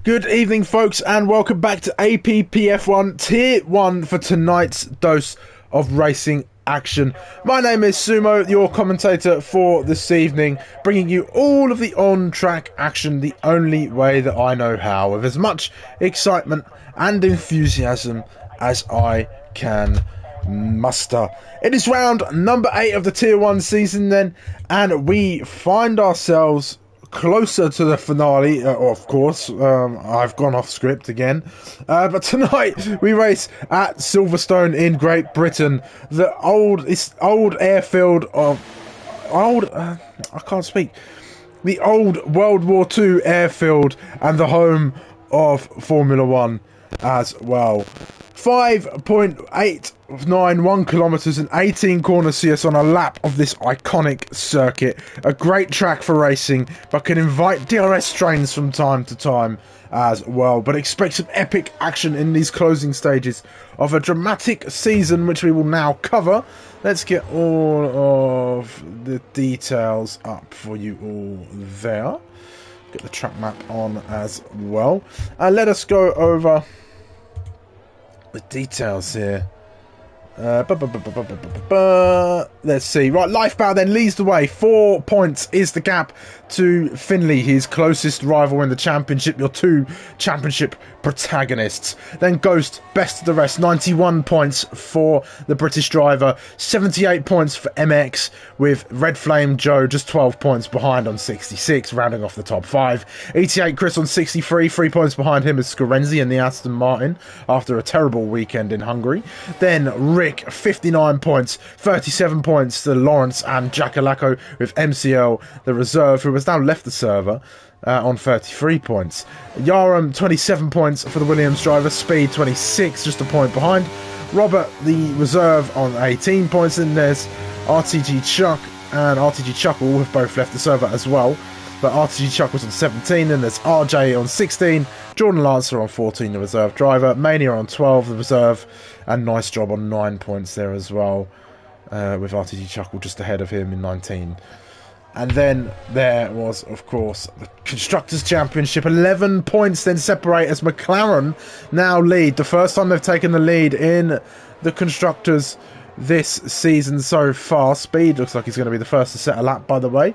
Good evening, folks, and welcome back to APPF1 Tier 1 for tonight's dose of racing action. My name is Sumo, your commentator for this evening, bringing you all of the on-track action the only way that I know how, with as much excitement and enthusiasm as I can muster. It is round number 8 of the Tier 1 season then, and we find ourselves closer to the finale, of course. I've gone off script again, but tonight we race at Silverstone in Great Britain, the old airfield of I can't speak, the old World War II airfield and the home of Formula One as well. 5.891 kilometres and 18 corners see us on a lap of this iconic circuit. A great track for racing, but can invite DRS trains from time to time as well. But expect some epic action in these closing stages of a dramatic season, which we will now cover. Let's get all of the details up for you all there. Get the track map on as well. And let us go over the details here. Let's see. Right, Lifebound then leads the way. 4 points is the gap to Finley, his closest rival in the championship. Your two championship protagonists. Then Ghost, best of the rest. 91 points for the British driver. 78 points for MX, with Red Flame Joe just 12 points behind on 66, rounding off the top 5. 88 Chris on 63. 3 points behind him is Scorenzi in the Aston Martin after a terrible weekend in Hungary. Then Rick, 59 points, 37 points to Lawrence and Jackalacco, with MCL, the reserve, who has now left the server, on 33 points. Yaram, 27 points for the Williams driver. Speed, 26, just a point behind. Robert, the reserve, on 18 points. And there's RTG Chuck and RTG Chuckle have both left the server as well. But RTG Chuck was on 17, and there's RJ on 16, Jordan Lancer on 14, the reserve driver, Mania on 12, the reserve, and Nice Job on 9 points there as well, with RTG Chuckle just ahead of him in 19. And then there was, of course, the Constructors' Championship. 11 points then separate as McLaren now lead. The first time they've taken the lead in the Constructors this season so far. Speed looks like he's going to be the first to set a lap, by the way.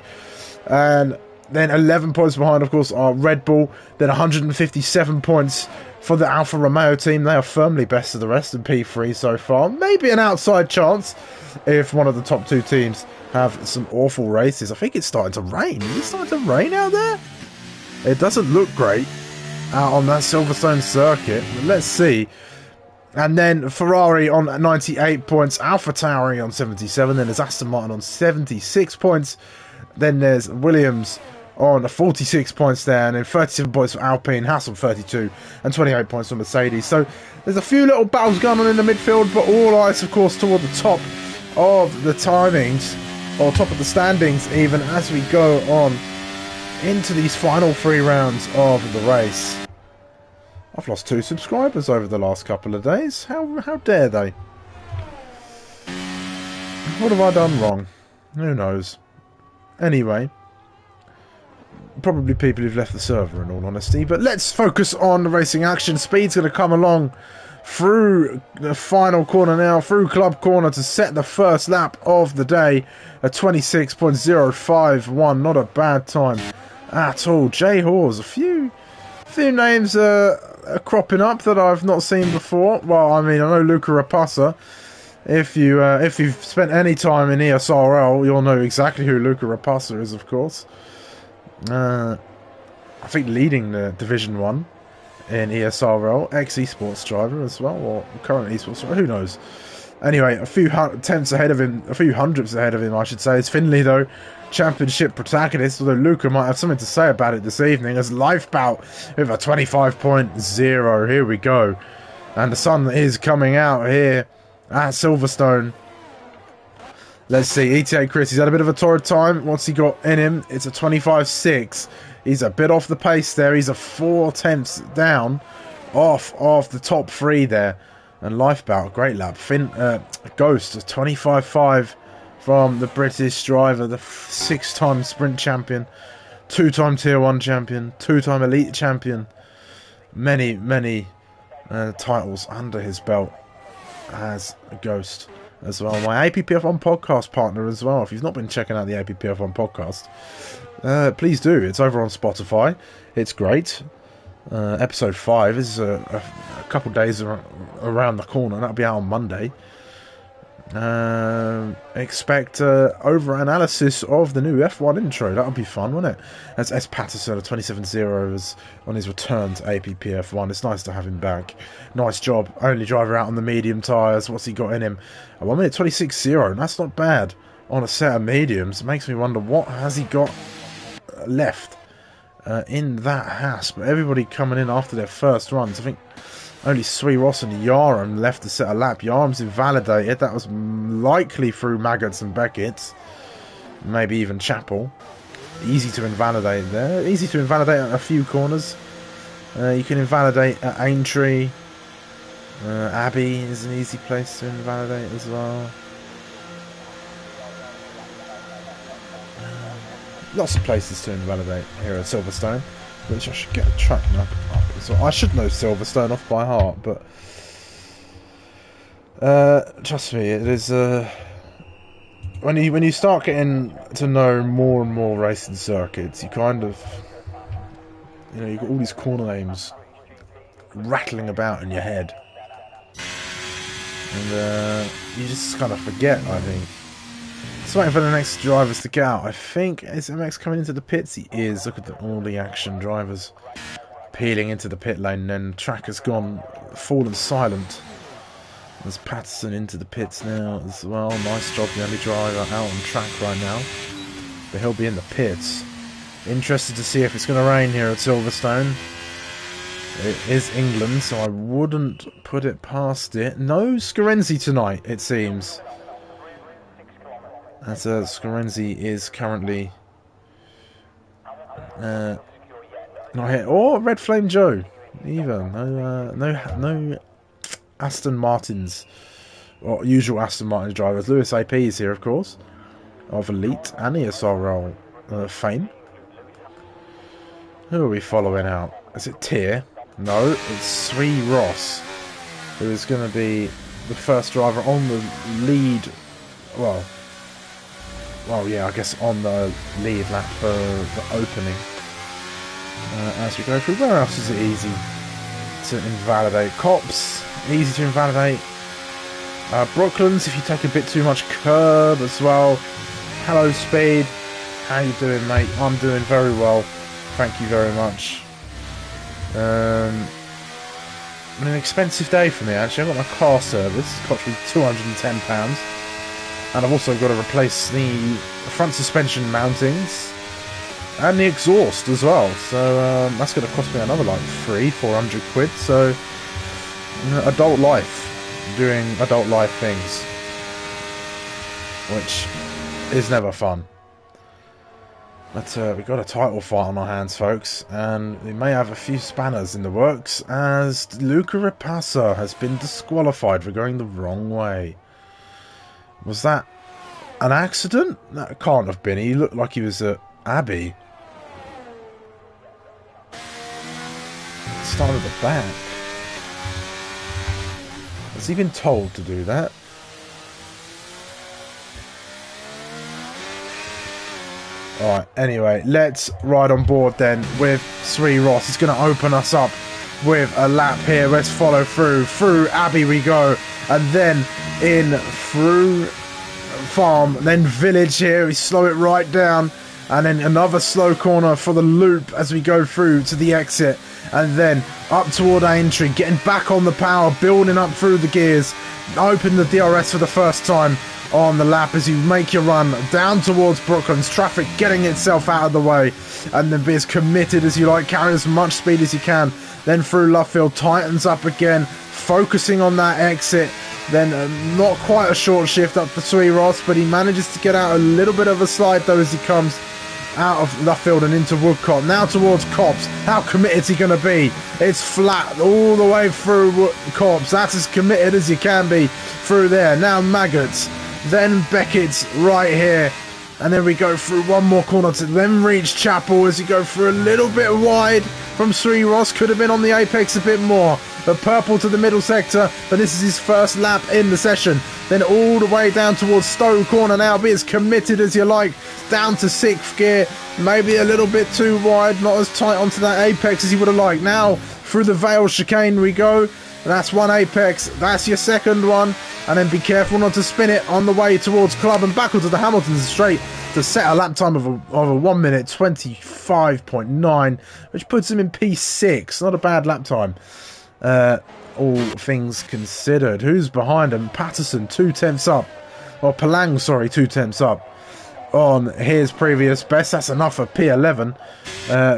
And then 11 points behind, of course, are Red Bull. Then 157 points for the Alfa Romeo team. They are firmly best of the rest in P3 so far. Maybe an outside chance if one of the top two teams have some awful races. I think it's starting to rain. Is it starting to rain out there? It doesn't look great out on that Silverstone circuit. But let's see. And then Ferrari on 98 points. AlphaTauri on 77. Then there's Aston Martin on 76 points. Then there's Williams on 46 points there, and then 37 points for Alpine, Haas on 32, and 28 points for Mercedes. So there's a few little battles going on in the midfield, but all eyes, of course, toward the top of the timings, or top of the standings, even as we go on into these final 3 rounds of the race. I've lost 2 subscribers over the last couple of days. How dare they? What have I done wrong? Who knows? Anyway, probably people who've left the server, in all honesty. But let's focus on the racing action. Speed's going to come along through the final corner now, through Club Corner, to set the first lap of the day at 26.051. Not a bad time at all. Jay Hawes, a few names are cropping up that I've not seen before. Well, I mean, I know Luca Rapassa. If you've spent any time in ESRL, you'll know exactly who Luca Rapassa is, of course. I think leading the Division 1 in ESRL, ex-esports driver as well, or current esports driver, who knows. Anyway, a few tenths ahead of him, a few hundredths ahead of him, I should say, is Finley, though, championship protagonist, although Luca might have something to say about it this evening, as Lifebout with a 25.0. Here we go. And the sun is coming out here at Silverstone. Let's see, ETA Chris, he's had a bit of a torrid time. What's he got in him? It's a 25.6. He's a bit off the pace there. He's a 4 tenths down off the top 3 there. And Lifebout, great lap. Ghost, a 25.5 from the British driver, the 6-time sprint champion, 2-time Tier 1 champion, 2-time elite champion. many titles under his belt as a Ghost as well. My APPF1 podcast partner as well. If you've not been checking out the APPF1 podcast, please do. It's over on Spotify. It's great. Episode 5 is a couple days around the corner. That'll be out on Monday. Expect over analysis of the new F1 intro. That'll be fun, won't it? As S. Patterson, a 27-0 on his return to APPF1. It's nice to have him back. Nice job. Only driver out on the medium tyres. What's he got in him? A 1 minute 26.0. That's not bad on a set of mediums. It makes me wonder what has he got left in that Haas. But everybody coming in after their first runs. I think only Sui Ross and Yaram left to set a lap. Yaram's invalidated. That was likely through Maggots and Beckett. Maybe even Chappell. Easy to invalidate there. Easy to invalidate at a few corners. You can invalidate at Aintree. Abbey is an easy place to invalidate as well. Lots of places to invalidate here at Silverstone, which I should get a track map up. So I should know Silverstone off by heart, but trust me, it is when you start getting to know more and more racing circuits, you kind of, you've got all these corner names rattling about in your head, and you just kind of forget, I think. Just waiting for the next drivers to get out. I think, is MX coming into the pits? He is. Look at all the action drivers peeling into the pit lane, and then the track has fallen silent. There's Patterson into the pits now as well. Nice job, the only driver out on track right now. But he'll be in the pits. Interested to see if it's going to rain here at Silverstone. It is England, so I wouldn't put it past it. No Scorenzi tonight, it seems. As Scorenzi is currently not here. Or Red Flame Joe, either. No Aston Martins, or usual Aston Martin drivers. Lewis AP is here, of course, of Elite and ESRL fame. Who are we following out? Is it Tyr? No, it's Sui Ross, who is going to be the first driver on the lead. Well, yeah, I guess on the lead lap for the opening. As we go through, where else is it easy to invalidate? Cops, easy to invalidate. Brooklands, if you take a bit too much curb as well. Hello, Speed. How you doing, mate? I'm doing very well. Thank you very much. An expensive day for me, actually. I've got my car service. It cost me £210. And I've also got to replace the front suspension mountings and the exhaust as well. So that's going to cost me another like £400 quid. So adult life, doing adult life things, which is never fun. But we've got a title fight on our hands, folks, and we may have a few spanners in the works as Luca Rapassa has been disqualified for going the wrong way. Was that an accident? That can't have been. He looked like he was at Abbey. Started at the back. Has he been told to do that? Alright, anyway, let's ride on board then with Sui Ross. He's going to open us up with a lap here. Let's follow through. Through Abbey we go. And then in through Farm, then Village here. We slow it right down. And then another slow corner for the loop as we go through to the exit. And then up toward Aintree, getting back on the power, building up through the gears. Open the DRS for the first time on the lap as you make your run down towards Brooklands. Traffic getting itself out of the way. And then be as committed as you like, carry as much speed as you can. Then through Luffield, tightens up again, focusing on that exit. Then not quite a short shift up for Sui Ross, but he manages to get out a little bit of a slide though as he comes out of Luffield and into Woodcote. Now towards Copse. How committed is he going to be? It's flat all the way through Copse. That's as committed as you can be through there. Now Maggots. Then Beckett's right here And then we go through one more corner to then reach Chapel as you go through a little bit wide from Sri Ross. Could have been on the apex a bit more. But Purple to the middle sector. But this is his first lap in the session. Then all the way down towards Stowe Corner now. Be as committed as you like. Down to 6th gear. Maybe a little bit too wide. Not as tight onto that apex as he would have liked. Now through the Vale chicane we go. That's one apex. That's your second one. And then be careful not to spin it on the way towards Club and back onto the Hamilton straight to set a lap time of a 1 minute 25.9, which puts him in P6. Not a bad lap time, all things considered. Who's behind him? Patterson, 2/10 up. Or Palang, sorry, 2/10 up on his previous best. That's enough for P11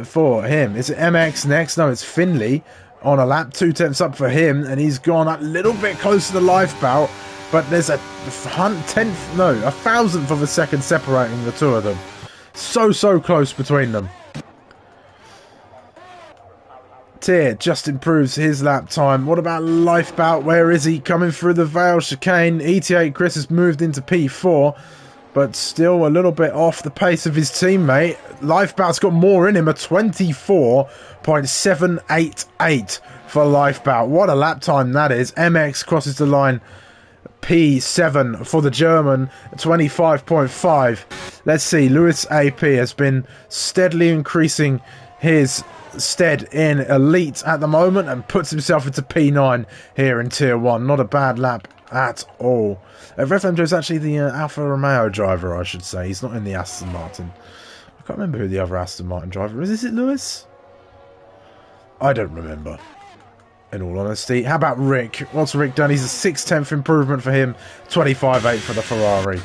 for him. Is it MX next? No, it's Finley. On a lap, 2/10 up for him, and he's gone a little bit close to the lifeboat, but there's a 1,000th of a second separating the two of them. So close between them. Tier just improves his lap time. What about lifeboat? Where is he? Coming through the Vale chicane. ET8 Chris has moved into P4, but still a little bit off the pace of his teammate. Lifeboat's got more in him, a 24.788 for Lifeboat. What a lap time that is. MX crosses the line, P7 for the German, 25.5. Let's see, Lewis AP has been steadily increasing his stead in Elite at the moment and puts himself into P9 here in Tier 1. Not a bad lap at all. Rev MJ is actually the Alfa Romeo driver, I should say. He's not in the Aston Martin. I can't remember who the other Aston Martin driver is. Is it Lewis? I don't remember, in all honesty. How about Rick? What's Rick done? He's a 6/10 improvement for him. 25.8 for the Ferrari.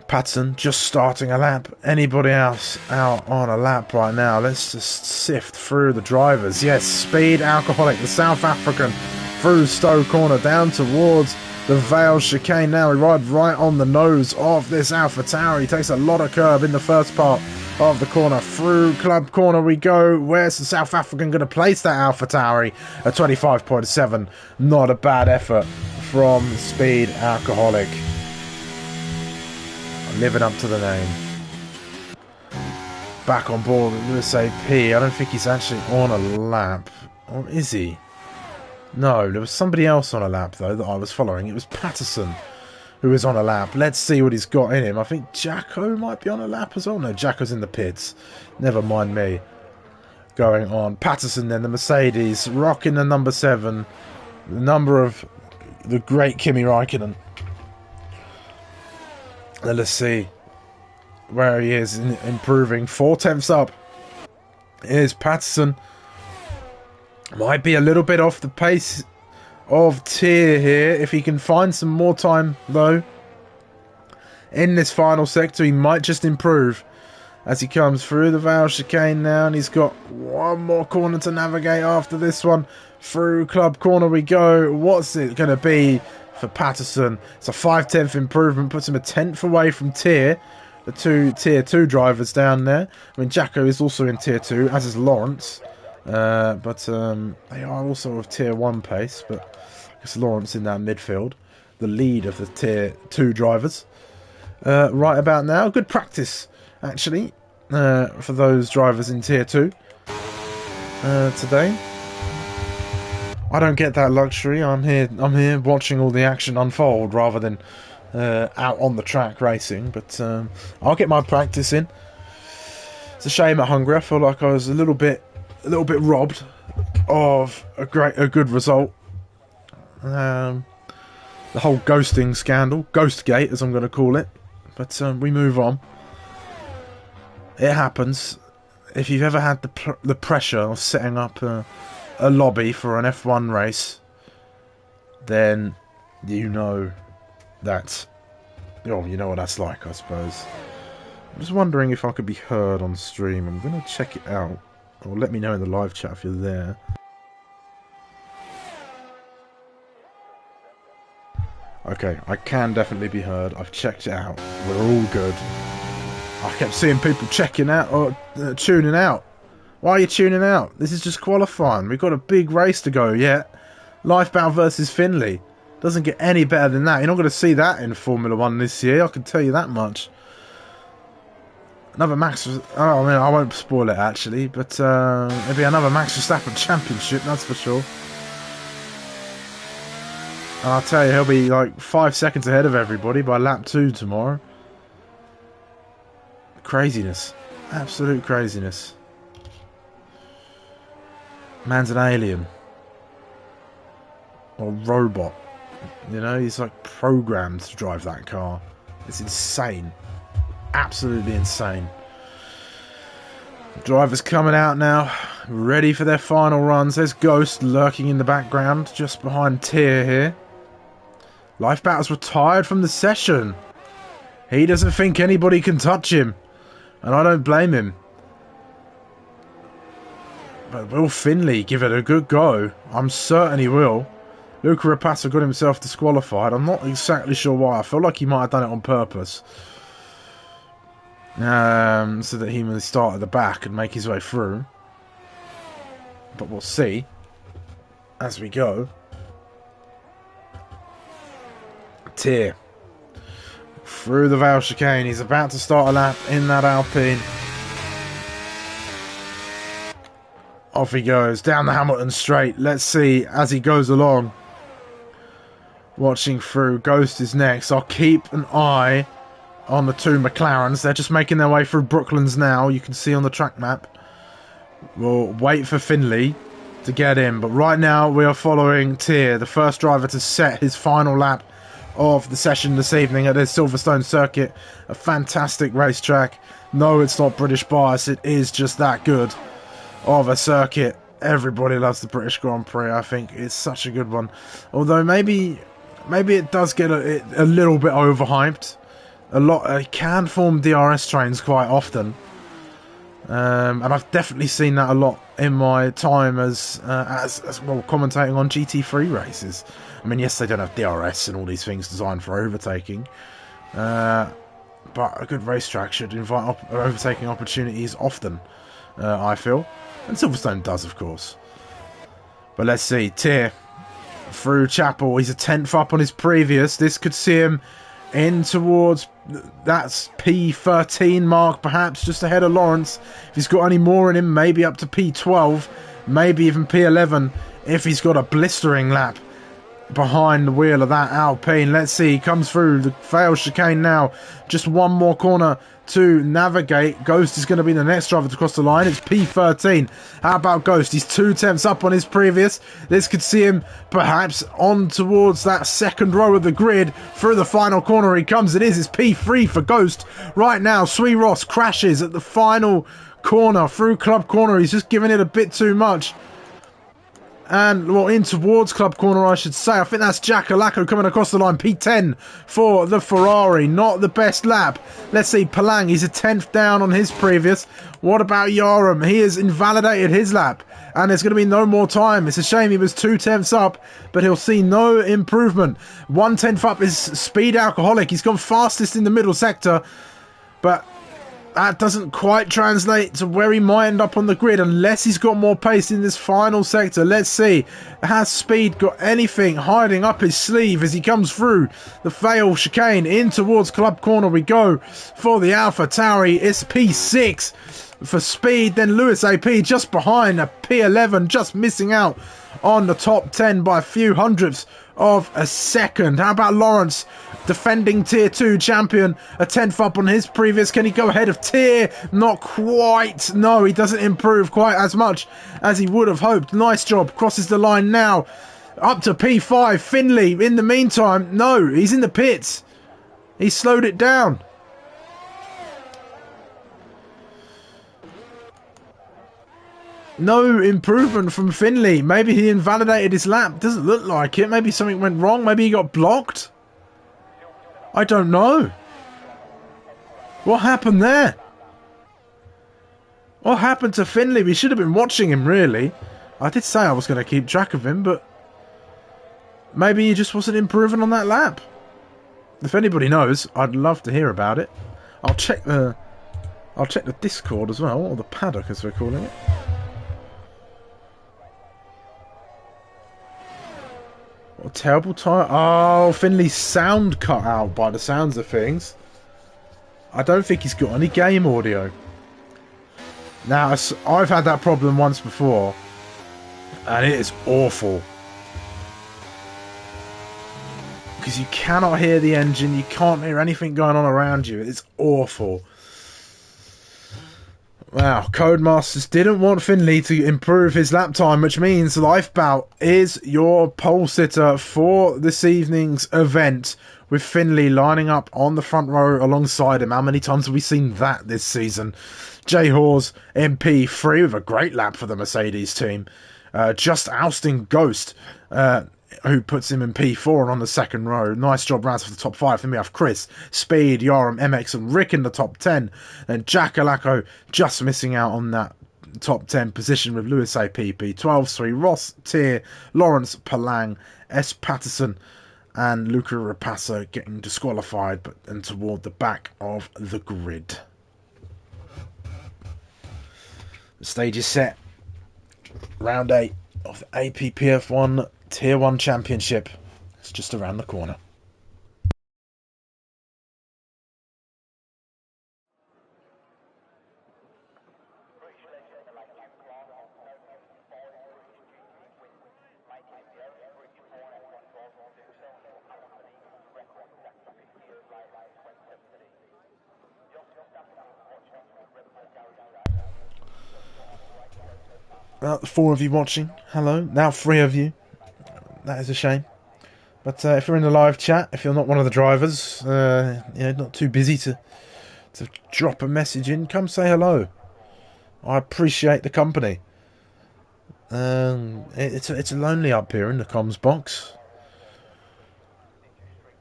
Patson just starting a lap. Anybody else out on a lap right now? Let's just sift through the drivers. Yes, Speed Alcoholic, the South African, through Stowe Corner down towards the Vale chicane. Now we ride right on the nose of this AlphaTauri. He takes a lot of curb in the first part of the corner. Through Club Corner we go. Where's the South African going to place that AlphaTauri? A 25.7. Not a bad effort from Speed Alcoholic. Living up to the name. Back on board with Lewis AP. I don't think he's actually on a lap. Or is he? No, there was somebody else on a lap, though, that I was following. It was Patterson who was on a lap. Let's see what he's got in him. I think Jacko might be on a lap as well. No, Jacko's in the pits. Never mind me. Going on. Patterson then, the Mercedes. Rocking the number 7. The number of the great Kimi Räikkönen. Let's see where he is improving. 4/10 up. Here's Patterson. Might be a little bit off the pace of Tier here. If he can find some more time, though, in this final sector, he might just improve as he comes through the Vale chicane now. And he's got one more corner to navigate after this one. Through Club Corner we go. What's it going to be for Patterson? It's a 5/10 improvement. Puts him a 10th away from Tier. The two Tier 2 drivers down there. I mean, Jacko is also in Tier 2, as is Lawrence. But they are also of Tier 1 pace, but I guess Lawrence in that midfield, the lead of the Tier 2 drivers. Right about now, good practice actually for those drivers in Tier 2 today. I don't get that luxury. I'm here watching all the action unfold rather than out on the track racing, but I'll get my practice in. It's a shame at Hungary. I feel like I was a little bit robbed of a good result. The whole ghosting scandal, Ghostgate as I'm going to call it. But we move on. It happens. If you've ever had the pressure of setting up a lobby for an F1 race, then you know that. Oh, you know what that's like, I suppose. I'm just wondering if I could be heard on stream. I'm going to check it out. Or let me know in the live chat if you're there. Okay, I can definitely be heard. I've checked it out. We're all good. I kept seeing people checking out or tuning out. Why are you tuning out? This is just qualifying. We've got a big race to go yet. Lifebound versus Finley. Doesn't get any better than that. You're not going to see that in Formula 1 this year, I can tell you that much. Another Max... Oh, I mean, I won't spoil it, actually, but maybe another Max Verstappen championship, that's for sure. And I'll tell you, he'll be like 5 seconds ahead of everybody by lap 2 tomorrow. Craziness. Absolute craziness. Man's an alien. Or robot. You know, he's like programmed to drive that car. It's insane. Absolutely insane. Drivers coming out now, ready for their final runs. There's Ghost lurking in the background, just behind Tyr here. Life Battle's retired from the session. He doesn't think anybody can touch him, and I don't blame him. But will Finley give it a good go? I'm certain he will. Luca Rapatta got himself disqualified. I'm not exactly sure why. I feel like he might have done it on purpose. So that he may start at the back and make his way through. But we'll see as we go. Tyr through the Vale chicane. He's about to start a lap in that Alpine. Off he goes down the Hamilton straight. Let's see as he goes along. Watching through. Ghost is next. I'll keep an eye on the two McLarens. They're just making their way through Brooklands now. You can see on the track map. We'll wait for Finley to get in. But right now we are following Tyr, the first driver to set his final lap of the session this evening at the Silverstone circuit. A fantastic racetrack. No, it's not British bias. It is just that good of a circuit. Everybody loves the British Grand Prix. I think it's such a good one. Although maybe it does get a little bit overhyped. It can form DRS trains quite often. And I've definitely seen that a lot in my time as well commentating on GT3 races. I mean, yes, they don't have DRS and all these things designed for overtaking, but a good racetrack should invite overtaking opportunities often, I feel. And Silverstone does, of course. But let's see, Tyr through Chapel. He's a 10th up on his previous. This could see him in towards that's P13 mark, perhaps just ahead of Lawrence. If he's got any more in him, maybe up to P12, maybe even P11 if he's got a blistering lap behind the wheel of that Alpine. Let's see, he comes through the Vale chicane now. Just one more corner to navigate. Ghost is going to be the next driver to cross the line. It's P13. How about Ghost? He's 2 tenths up on his previous. This could see him perhaps on towards that second row of the grid. Through the final corner he comes. It is. It's P3 for Ghost. Right now, Sui Ross crashes at the final corner through Club Corner. He's just giving it a bit too much. And, well, in towards Club Corner, I should say. I think that's Jack Alacco coming across the line. P10 for the Ferrari. Not the best lap. Let's see, Palang, he's a 10th down on his previous. What about Yaram? He has invalidated his lap. And there's going to be no more time. It's a shame he was 2 tenths up, but he'll see no improvement. 1 tenth up is Speed Alcoholic. He's gone fastest in the middle sector, but that doesn't quite translate to where he might end up on the grid unless he's got more pace in this final sector. Let's see. Has Speed got anything hiding up his sleeve as he comes through the Vale chicane in towards Club Corner? We go for the Alpha Tauri. It's P6 for Speed. Then Lewis AP just behind a P11, just missing out on the top 10 by a few hundredths of a second. How about Lawrence, defending Tier 2 champion, a 10th up on his previous? Can he go ahead of Tyr? Not quite. No, he doesn't improve quite as much as he would have hoped. Nice job. Crosses the line now. Up to P5. Finley, in the meantime, no, he's in the pits. He slowed it down. No improvement from Finley. Maybe he invalidated his lap. Doesn't look like it. Maybe something went wrong. Maybe he got blocked. I don't know. What happened there? What happened to Finley? We should have been watching him, really. I did say I was going to keep track of him, but maybe he just wasn't improving on that lap. If anybody knows, I'd love to hear about it. I'll check the Discord as well, or the paddock as we're calling it. Terrible tyre. Oh, Finley's sound cut out by the sounds of things. I don't think he's got any game audio. Now, I've had that problem once before, and it is awful. Because you cannot hear the engine, you can't hear anything going on around you. It's awful. Wow, Codemasters didn't want Finley to improve his lap time, which means Lifebout is your pole sitter for this evening's event, with Finley lining up on the front row alongside him. How many times have we seen that this season? Jay Hawes in P3 with a great lap for the Mercedes team. Just ousting Ghost, who puts him in P4 and on the second row. Nice job rounds for the top 5. Then we have Chris, Speed, Yoram, MX and Rick in the top 10. Then Jack Alaco just missing out on that top 10 position with Lewis APP. 12-3, Ross, Tier, Lawrence, Palang, S. Patterson and Luca Rapasso getting disqualified and toward the back of the grid. The stage is set. Round 8 of the APPF1 Tier 1 Championship. It's just around the corner. Well, 4 of you watching, hello. Now 3 of you. That is a shame. But if you're in the live chat, if you're not one of the drivers, not too busy to drop a message in, come say hello. I appreciate the company. It's lonely up here in the comms box.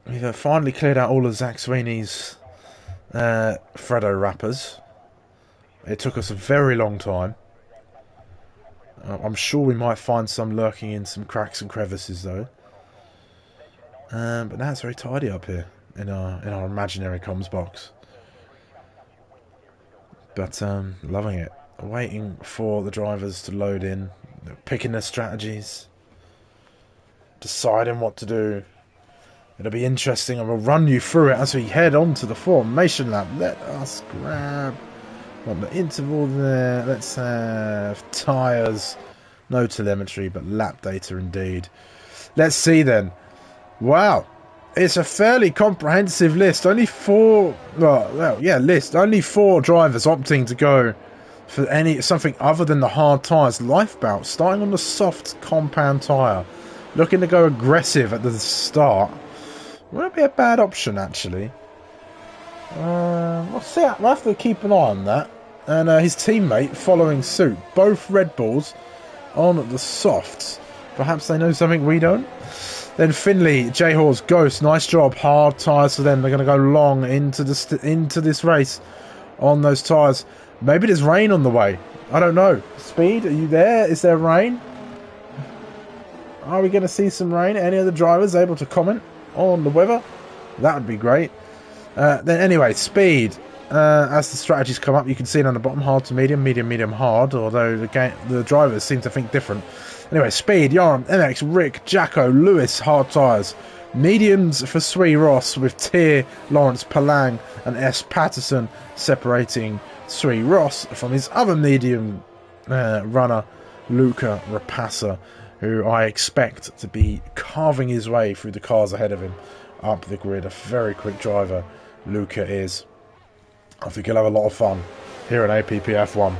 We've finally cleared out all of Zach Sweeney's Freddo wrappers. It took us a very long time. I'm sure we might find some lurking in some cracks and crevices though. But now it's very tidy up here in our imaginary comms box. But loving it. Waiting for the drivers to load in, picking their strategies, deciding what to do. It'll be interesting, and we'll run you through it as we head on to the formation lap. Let us grab on the interval there. Let's have tyres. No telemetry, but lap data indeed. Let's see then. Wow. It's a fairly comprehensive list. Only 4... list. Only 4 drivers opting to go for something other than the hard tyres. Lifebout starting on the soft compound tyre. Looking to go aggressive at the start. Won't be a bad option, actually. We'll see. We'll have to keep an eye on that. And his teammate following suit. Both Red Bulls on the softs. Perhaps they know something we don't. Then Finley, J-Hawes, Ghost. Nice job. Hard tyres for them. They're going to go long into this race on those tyres. Maybe there's rain on the way. I don't know. Speed, are you there? Is there rain? Are we going to see some rain? Any other drivers able to comment on the weather? That would be great. Then anyway, Speed. As the strategies come up, you can see it on the bottom, hard to medium, medium, medium, hard, although the drivers seem to think different. Anyway, Speed, Yoram, MX, Rick, Jacko, Lewis, hard tyres. Mediums for Swee Ross with Tier, Lawrence, Palang and S. Patterson separating Swee Ross from his other medium runner, Luca Rapassa, who I expect to be carving his way through the cars ahead of him up the grid. A very quick driver, Luca is. I think he'll have a lot of fun here in APPF1.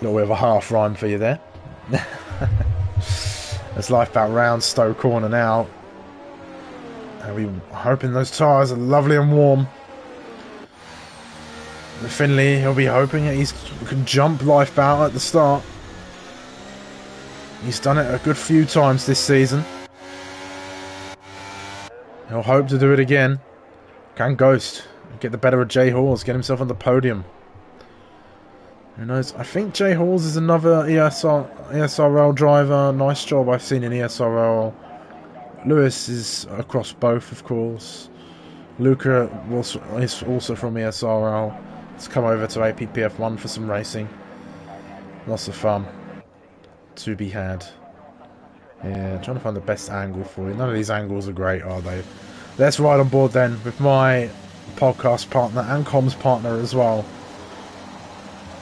A little bit of a half rhyme for you there. As Lifebout round Stowe Corner now. And we're hoping those tyres are lovely and warm. With Finley, he'll be hoping that he can jump Lifebout at the start. He's done it a good few times this season. He'll hope to do it again. Can Ghost get the better of Jay Halls, get himself on the podium? Who knows? I think Jay Halls is another ESRL driver. Nice job I've seen in ESRL. Lewis is across both, of course. Luca is also from ESRL. Let's come over to APPF1 for some racing. Lots of fun to be had. Yeah, trying to find the best angle for you. None of these angles are great, are they? Let's ride on board then with my podcast partner and comms partner as well.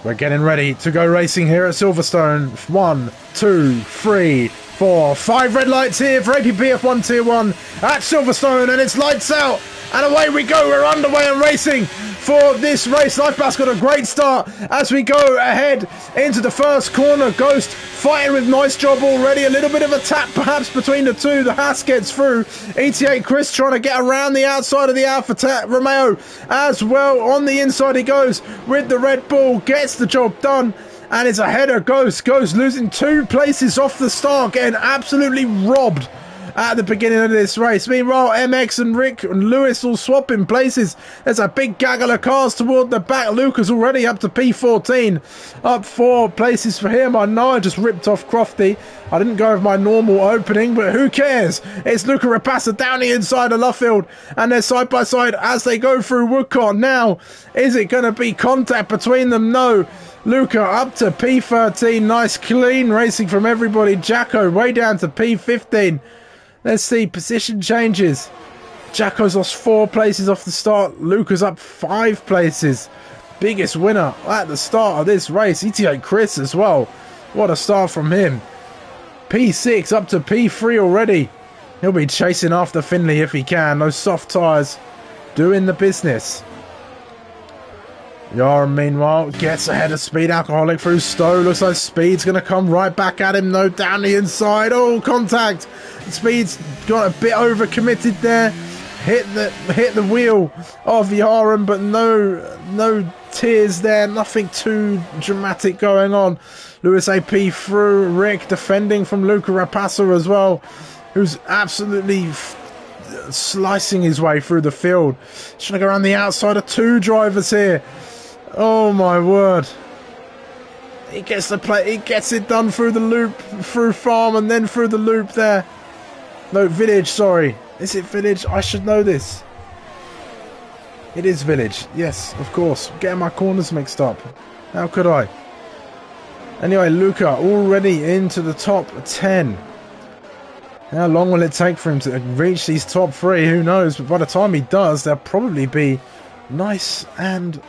We're getting ready to go racing here at Silverstone. 1, 2, 3, 4, 5 red lights here for APPF1 Tier 1 at Silverstone, and it's lights out. And away we go. We're underway and racing for this race. Lifeboat's got a great start as we go ahead into the first corner. Ghost fighting with nice job already. A little bit of a tap perhaps between the two. The Haas gets through. ETA Chris trying to get around the outside of the Alfa Romeo as well. On the inside he goes with the Red Bull. Gets the job done. And it's ahead of Ghost. Ghost losing 2 places off the start. Getting absolutely robbed at the beginning of this race. Meanwhile, MX and Rick and Lewis all swapping places. There's a big gaggle of cars toward the back. Luca's already up to P14. Up 4 places for him. I know I just ripped off Crofty. I didn't go with my normal opening, but who cares? It's Luca Rapassa down the inside of Luffield, and they're side by side as they go through Woodcourt. Now, is it going to be contact between them? No. Luca up to P13. Nice clean racing from everybody. Jacko way down to P15. Let's see, position changes. Jacko's lost 4 places off the start. Luca's up 5 places. Biggest winner at the start of this race. ETA Chris as well. What a start from him. P6 up to P3 already. He'll be chasing after Finley if he can. Those soft tyres doing the business. Yara, meanwhile, gets ahead of Speed Alcoholic through Stowe. Looks like Speed's going to come right back at him, though, down the inside. Oh, contact. Speed's got a bit overcommitted there. Hit the wheel of Yaram, but no tears there. Nothing too dramatic going on. Lewis AP through. Rick defending from Luca Rapassa as well, who's absolutely slicing his way through the field. Trying to go around the outside of 2 drivers here. Oh my word. He gets the play. He gets it done through the loop, through farm, and then through the loop there. No, village, sorry. Is it village? I should know this. It is village. Yes, of course. Getting my corners mixed up. How could I? Anyway, Luca already into the top 10. How long will it take for him to reach these top 3? Who knows? But by the time he does, they'll probably be nice and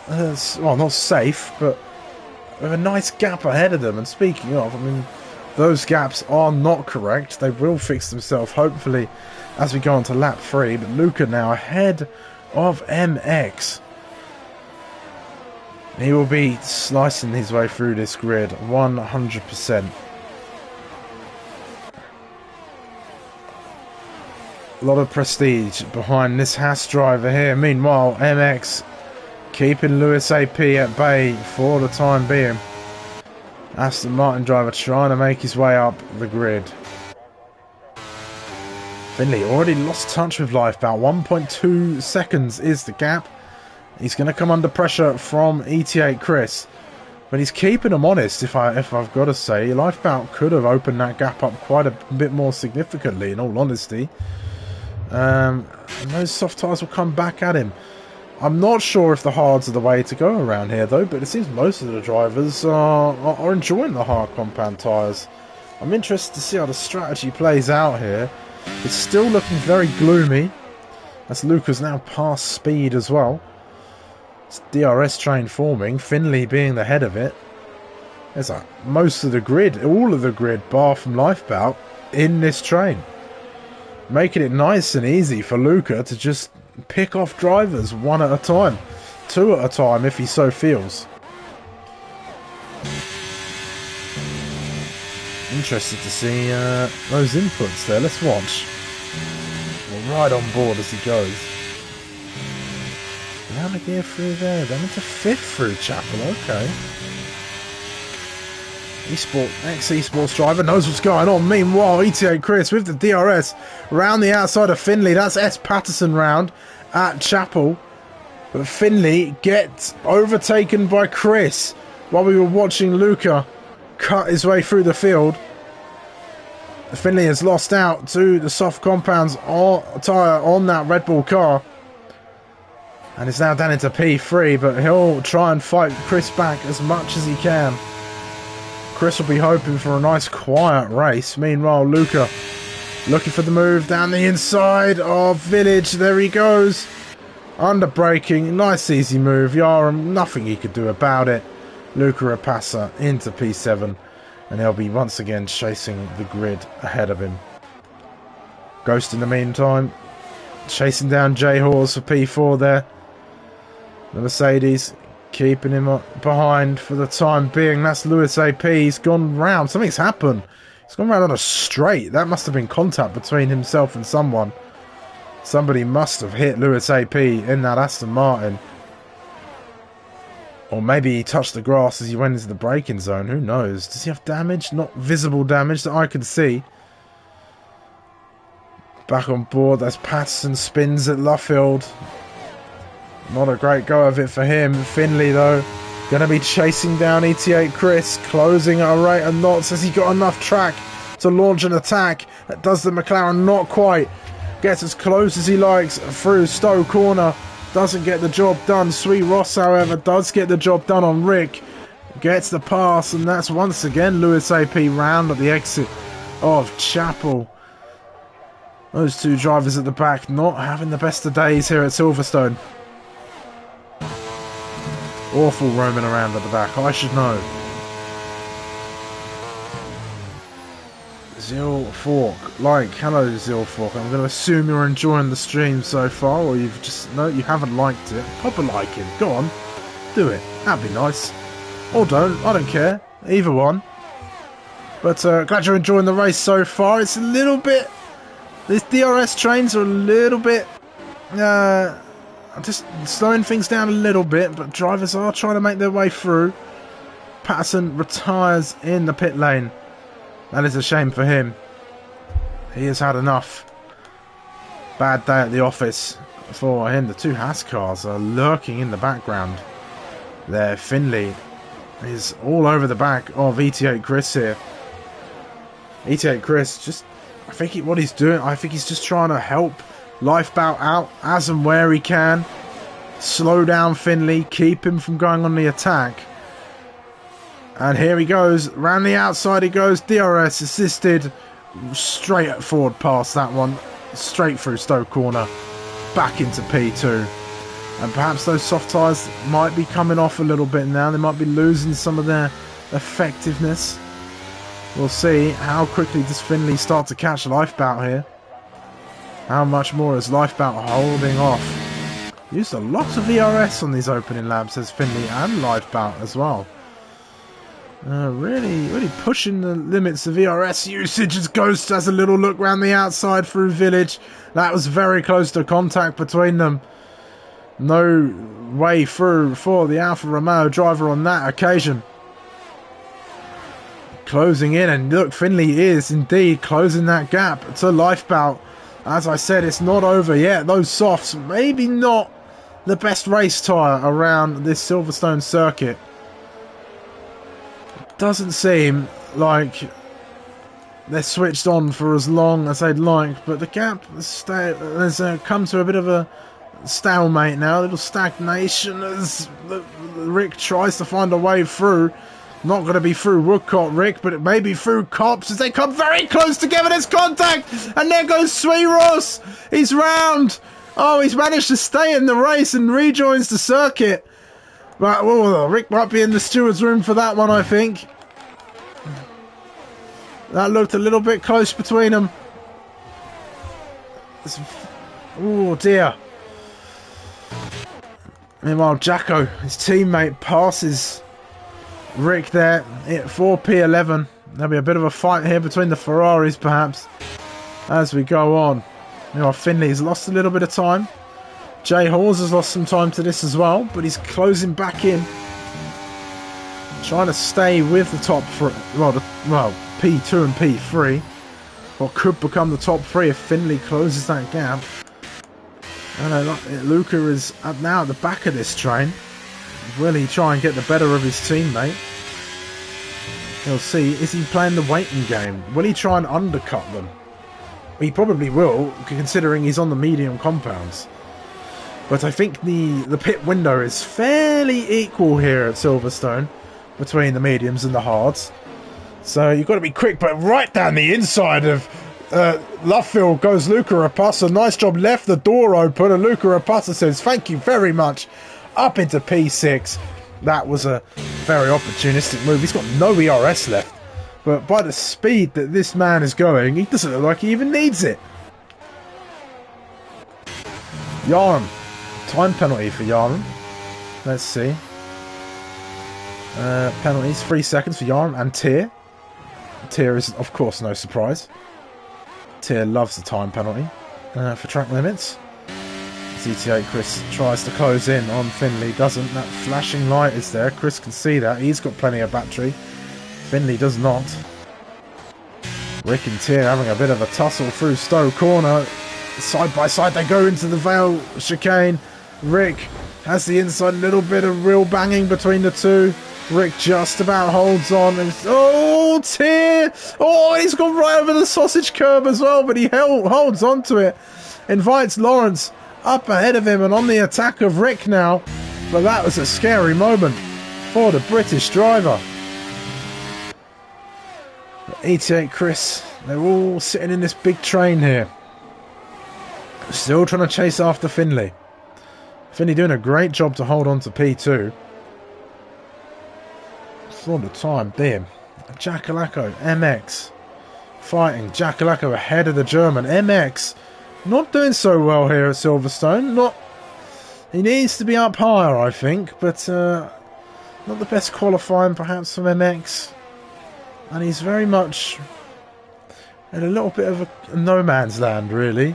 well, not safe, but with a nice gap ahead of them. And speaking of, I mean, those gaps are not correct. They will fix themselves, hopefully, as we go on to lap 3. But Luca now ahead of MX. He will be slicing his way through this grid 100%. A lot of prestige behind this Haas driver here. Meanwhile, MX keeping Lewis AP at bay for the time being. Aston Martin driver trying to make his way up the grid. Finley already lost touch with life. About 1.2 seconds is the gap. He's going to come under pressure from ETA Chris. But he's keeping him honest, if I've got to say. Lifeboat could have opened that gap up quite a bit more significantly, in all honesty. And those soft tyres will come back at him. I'm not sure if the hards are the way to go around here, though, but it seems most of the drivers are enjoying the hard compound tyres. I'm interested to see how the strategy plays out here. It's still looking very gloomy, as Luca's now past Speed as well. It's DRS train forming, Finley being the head of it. There's most of the grid, all of the grid, bar from Lifeboat, in this train. Making it nice and easy for Luca to just pick off drivers 1 at a time, 2 at a time if he so feels. Interested to see those inputs there. Let's watch. We're right on board as he goes. Down a gear through there, then into 5th through Chapel. Okay. Ex-esports driver knows what's going on. Meanwhile, ETA Chris with the DRS round the outside of Finley. That's S. Patterson round at Chapel. But Finley gets overtaken by Chris while we were watching Luca cut his way through the field. Finley has lost out to the soft compounds tyre on that Red Bull car. And it's now down into P3, but he'll try and fight Chris back as much as he can. Chris will be hoping for a nice quiet race. Meanwhile, Luca looking for the move down the inside of Village. There he goes. Under braking. Nice easy move. Yaram, nothing he could do about it. Luca Rapassa into P7. And he'll be once again chasing the grid ahead of him. Ghost in the meantime chasing down J Hawes for P4 there. The Mercedes keeping him behind for the time being. That's Lewis AP. He's gone round. Something's happened. He's gone round on a straight. That must have been contact between himself and someone. Somebody must have hit Lewis AP in that Aston Martin. Or maybe he touched the grass as he went into the braking zone. Who knows? Does he have damage? Not visible damage that I can see. Back on board. That's Patterson spins at Luffield. Not a great go of it for him. Finley, though, going to be chasing down ET8 Chris. Closing at a rate of knots. Has he got enough track to launch an attack? That does the McLaren. Not quite. Gets as close as he likes through Stowe Corner. Doesn't get the job done. Sweet Ross, however, does get the job done on Rick. Gets the pass, and that's once again Lewis AP round at the exit of Chapel. Those two drivers at the back not having the best of days here at Silverstone. Awful roaming around at the back, I should know. Zilfork, hello Zilfork. I'm going to assume you're enjoying the stream so far, or you've just, no, you haven't liked it. Pop a like in, go on, do it, that'd be nice. Or don't, I don't care, either one. But glad you're enjoying the race so far. It's a little bit, these DRS trains are a little bit, just slowing things down a little bit, but drivers are trying to make their way through. Patterson retires in the pit lane. That is a shame for him. He has had enough. Bad day at the office for him. The two Haas cars are lurking in the background. There, Finley is all over the back of ET8 Chris here. ET8 Chris, just, I think what he's doing, I think he's just trying to help Lifeboat out as and where he can. Slow down Finley, keep him from going on the attack. And here he goes, round the outside he goes, DRS assisted, straight forward past that one, straight through Stowe Corner, back into P2. And perhaps those soft tyres might be coming off a little bit now, they might be losing some of their effectiveness. We'll see how quickly does Finley start to catch Lifeboat here. How much more is Lifeboat holding off? Used a lot of DRS on these opening laps, says Finley, and Lifeboat as well. Really pushing the limits of ERS usage as Ghost has a little look round the outside through Village. That was very close to contact between them. No way through for the Alfa Romeo driver on that occasion. Closing in, and look, Finley is indeed closing that gap to Lifeboat. As I said, it's not over yet. Those softs, maybe not the best race tyre around this Silverstone circuit. Doesn't seem like they're switched on for as long as they'd like, but the gap has come to a bit of a stalemate now, a little stagnation as Rick tries to find a way through. Not going to be through Woodcock, Rick, but it may be through Cops as they come very close together. There's contact, and there goes Sweet Ross. He's round. Oh, he's managed to stay in the race and rejoins the circuit. Right, well, Rick might be in the steward's room for that one, I think. That looked a little bit close between them. Oh, dear. Meanwhile, Jacko, his teammate, passes Rick there at 4P11. There'll be a bit of a fight here between the Ferraris, perhaps, as we go on. Meanwhile, Finley's lost a little bit of time. Jay Hawes has lost some time to this as well, but he's closing back in. Trying to stay with the top three, well, P2 and P3. What could become the top three if Finley closes that gap. And Luca is up now at the back of this train. Will he try and get the better of his teammate? He'll see. Is he playing the waiting game? Will he try and undercut them? He probably will, considering he's on the medium compounds. But I think the pit window is fairly equal here at Silverstone between the mediums and the hards. So you've got to be quick, but right down the inside of Luffield goes Luca Raposa. Nice job, left the door open, and Luca Raposa says, thank you very much. Up into P6. That was a very opportunistic move. He's got no ERS left. But by the speed that this man is going, he doesn't look like he even needs it. Yarm. Time penalty for Yarm. Let's see. Penalties, 3 seconds for Yarm and Tyr. Tyr is, of course, no surprise. Tyr loves the time penalty for track limits. CT8 Chris tries to close in on Finley, doesn't. That flashing light is there. Chris can see that. He's got plenty of battery. Finley does not. Rick and Tyr having a bit of a tussle through Stowe Corner. Side by side they go into the Vale chicane. Rick has the inside, a little bit of real banging between the two. Rick just about holds on. And, oh, Tyr! Oh, he's gone right over the sausage curb as well, but he holds on to it. Invites Lawrence up ahead of him and on the attack of Rick now. But that was a scary moment for the British driver. But ET8 Chris, they're all sitting in this big train here. Still trying to chase after Finley. Finley doing a great job to hold on to P2. For the time being, Jackalacco, MX, fighting. Jackalacco ahead of the German. MX not doing so well here at Silverstone. He needs to be up higher, I think, but not the best qualifying perhaps from MX. And he's very much in a little bit of a no man's land, really.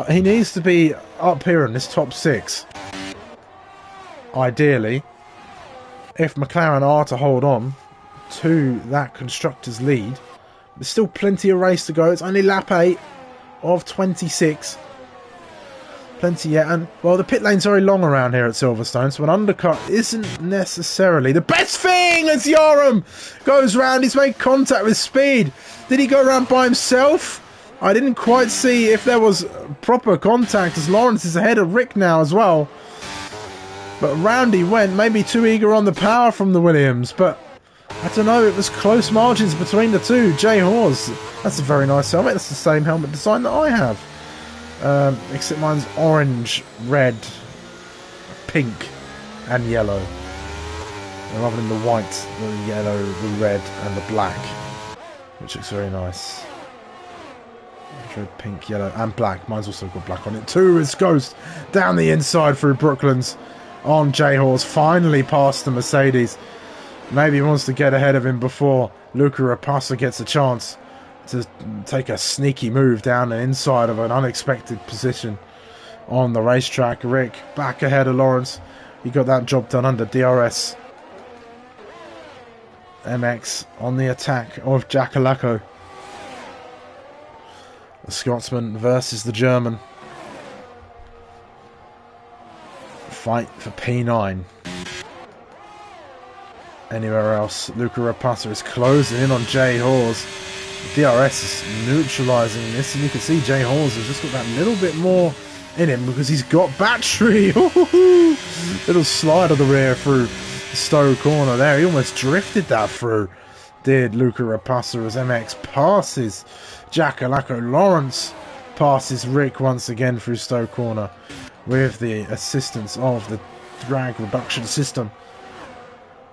He needs to be up here in this top 6. Ideally, if McLaren are to hold on to that constructor's lead. There's still plenty of race to go. It's only lap 8 of 26. Plenty yet. And, well, the pit lane's very long around here at Silverstone, so an undercut isn't necessarily the best thing as Yarem goes round. He's made contact with Speed. Did he go around by himself? I didn't quite see if there was proper contact, as Lawrence is ahead of Rick now as well. But round he went, maybe too eager on the power from the Williams, but I don't know, it was close margins between the two. Jay Hawes, that's a very nice helmet. That's the same helmet design that I have. Except mine's orange, red, pink and yellow. Rather than the white, the yellow, the red and the black, which looks very nice. Red, pink, yellow and black. Mine's also got black on it too. It's Ghost down the inside through Brooklands on Jay Hawes. Finally past the Mercedes. Maybe he wants to get ahead of him before Luca Raposa gets a chance to take a sneaky move down the inside of an unexpected position on the racetrack. Rick back ahead of Lawrence. He got that job done under DRS. MX on the attack of Jackalacco. The Scotsman versus the German. Fight for P9. Anywhere else, Luca Raposa is closing in on Jay Hawes. DRS is neutralising this, and you can see Jay Hawes has just got that little bit more in him because he's got battery. Little slide of the rear through the Stowe corner there. He almost drifted that through. Did Luca Raposa as MX passes Jackalacco. Lawrence passes Rick once again through Stowe corner with the assistance of the drag reduction system.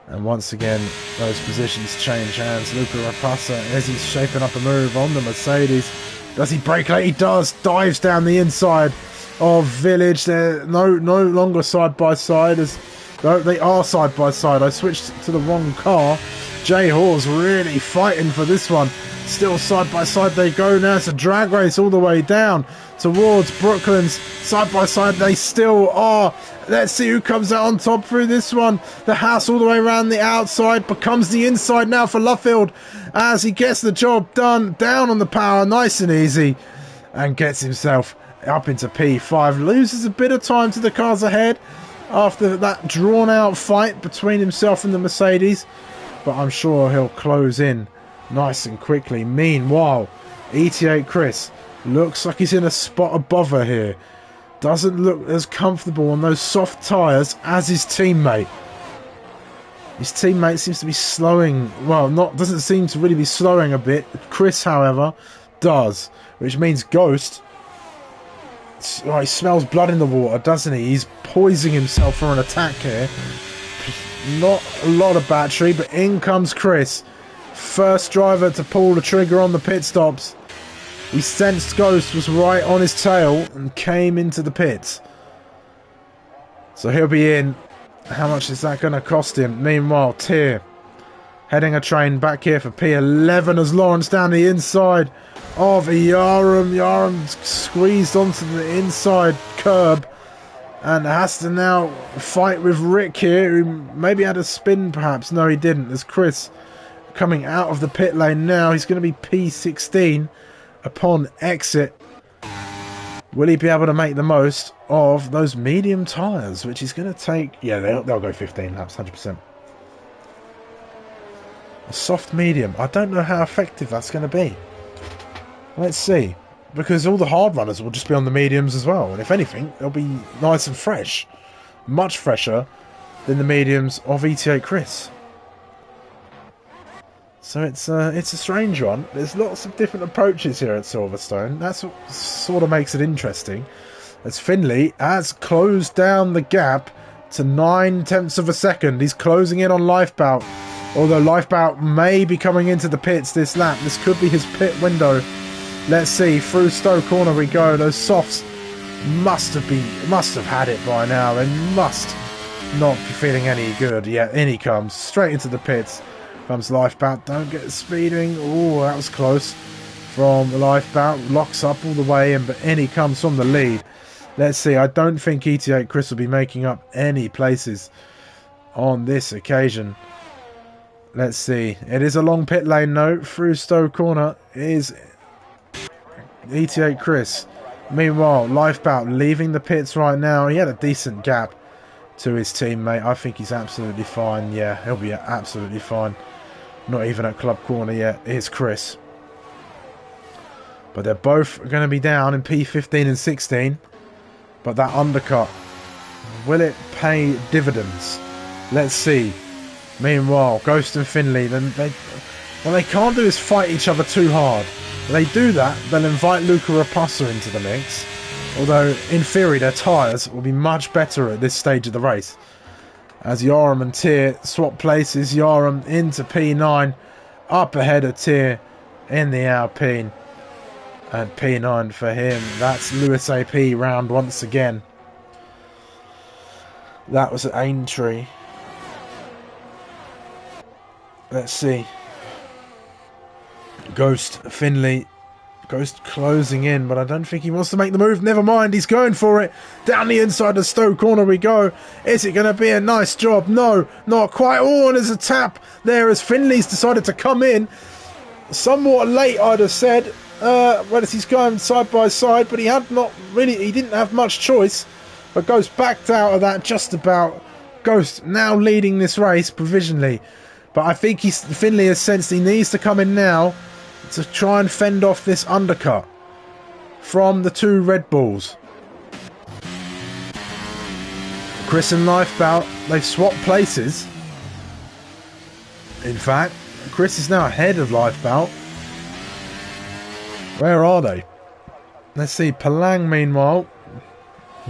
And once again, those positions change hands. Luca Raposa, as he's shaping up a move on the Mercedes. Does he brake late? He does. Dives down the inside of Village. They're no longer side by side. No, they are side by side. I switched to the wrong car. Jay Hawes really fighting for this one. Still side by side they go now. It's a drag race all the way down towards Brooklands. Side by side they still are. Let's see who comes out on top through this one. The house all the way around the outside becomes the inside now for Luffield as he gets the job done. Down on the power, nice and easy, and gets himself up into P5. Loses a bit of time to the cars ahead after that drawn out fight between himself and the Mercedes, but I'm sure he'll close in nice and quickly. Meanwhile, ET8 Chris looks like he's in a spot above her here. Doesn't look as comfortable on those soft tyres as his teammate. His teammate seems to be slowing. Well, doesn't seem to really be slowing a bit. Chris, however, does, which means Ghost. Oh, he smells blood in the water, doesn't he? He's poising himself for an attack here. Not a lot of battery, but in comes Chris. First driver to pull the trigger on the pit stops. He sensed Ghost was right on his tail and came into the pits. So he'll be in. How much is that going to cost him? Meanwhile, Tyr heading a train back here for P11 as Lawrence down the inside of Yarum. Yarum squeezed onto the inside curb and has to now fight with Rick here, who maybe had a spin perhaps. No, he didn't. There's Chris coming out of the pit lane now. He's going to be P16 upon exit. Will he be able to make the most of those medium tyres, which is going to take... Yeah, they'll go 15 laps, 100%. A soft medium. I don't know how effective that's going to be. Let's see. Because all the hard runners will just be on the mediums as well. And if anything, they'll be nice and fresh. Much fresher than the mediums of ET8 Chris. So it's a strange one. There's lots of different approaches here at Silverstone. That's what sort of makes it interesting. As Finley has closed down the gap to 9/10 of a second. He's closing in on Lifebout. Although Lifebout may be coming into the pits this lap. This could be his pit window. Let's see. Through Stowe Corner we go. Those softs must have had it by now. They must not be feeling any good. Yeah, in he comes. Straight into the pits. Comes Lifebout, don't get speeding. Oh, that was close from Lifebout. Locks up all the way in, but in he comes from the lead. Let's see, I don't think ET8 Chris will be making up any places on this occasion. Let's see, it is a long pit lane though. Through Stowe Corner is ET8 Chris. Meanwhile, Lifebout leaving the pits right now. He had a decent gap to his teammate. I think he's absolutely fine. Yeah, he'll be absolutely fine. Not even at club corner yet. Here's Chris. But they're both going to be down in P15 and 16. But that undercut, will it pay dividends? Let's see. Meanwhile, Ghost and Finley, what they can't do is fight each other too hard. If they do that, they'll invite Luca Raposa into the mix. Although, in theory, their tyres will be much better at this stage of the race. As Yarum and Tyr swap places, Yarum into P9, up ahead of Tyr in the Alpine. And P9 for him. That's Lewis AP round once again. That was at Aintree. Let's see. Ghost, Finley. Ghost closing in, but I don't think he wants to make the move. Never mind, he's going for it. Down the inside of Stowe Corner we go. Is it going to be a nice job? No, not quite. Oh, and there's a tap there as Finley's decided to come in. Somewhat late, I'd have said, when he's going side by side, but he didn't have much choice. But Ghost backed out of that just about. Ghost now leading this race provisionally. But I think Finley has sensed he needs to come in now to try and fend off this undercut from the two Red Bulls. Chris and Lifebout, they've swapped places. In fact, Chris is now ahead of Lifebout. Where are they? Let's see, Palang meanwhile,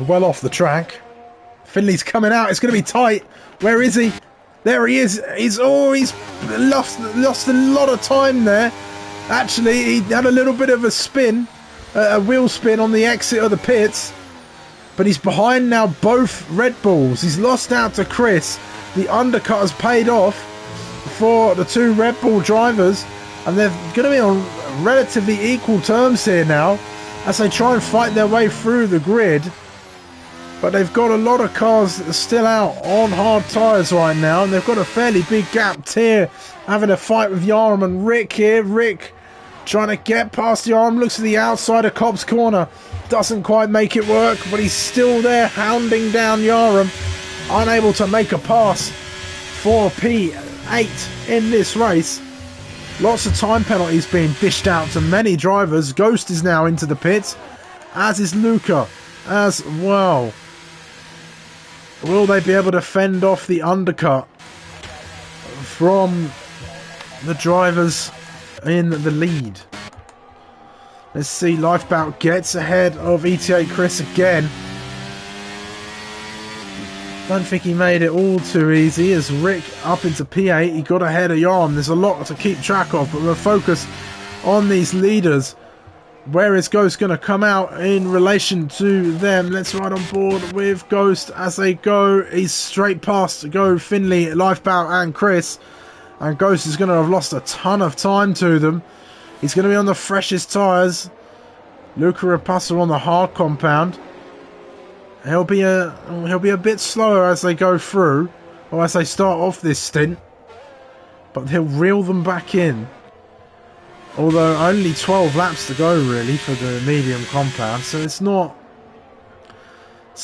well off the track. Finley's coming out, it's going to be tight. Where is he? There he is. He's lost a lot of time there. Actually, he had a little bit of a spin, a wheel spin on the exit of the pits. But he's behind now both Red Bulls. He's lost out to Chris. The undercut has paid off for the two Red Bull drivers. And they're going to be on relatively equal terms here now as they try and fight their way through the grid. But they've got a lot of cars that are still out on hard tyres right now. And they've got a fairly big gap. Tyr having a fight with Yarum and Rick here. Rick trying to get past Yarum. Looks to the outside of Cobb's Corner. Doesn't quite make it work. But he's still there hounding down Yarum. Unable to make a pass for P8 in this race. Lots of time penalties being dished out to many drivers. Ghost is now into the pits. As is Luca as well. Will they be able to fend off the undercut from the drivers in the lead. Let's see, Lifebout gets ahead of ETA Chris again. Don't think he made it all too easy as Rick up into P8. He got ahead of Yarm. There's a lot to keep track of, but we'll focus on these leaders. Where is Ghost going to come out in relation to them? Let's ride on board with Ghost as they go. He's straight past go Finley, Lifebout and Chris. And Ghost is going to have lost a ton of time to them. He's going to be on the freshest tyres. Luca Rapace on the hard compound. He'll be a bit slower as they go through, or as they start off this stint. But he'll reel them back in. Although only 12 laps to go really for the medium compound, so it's not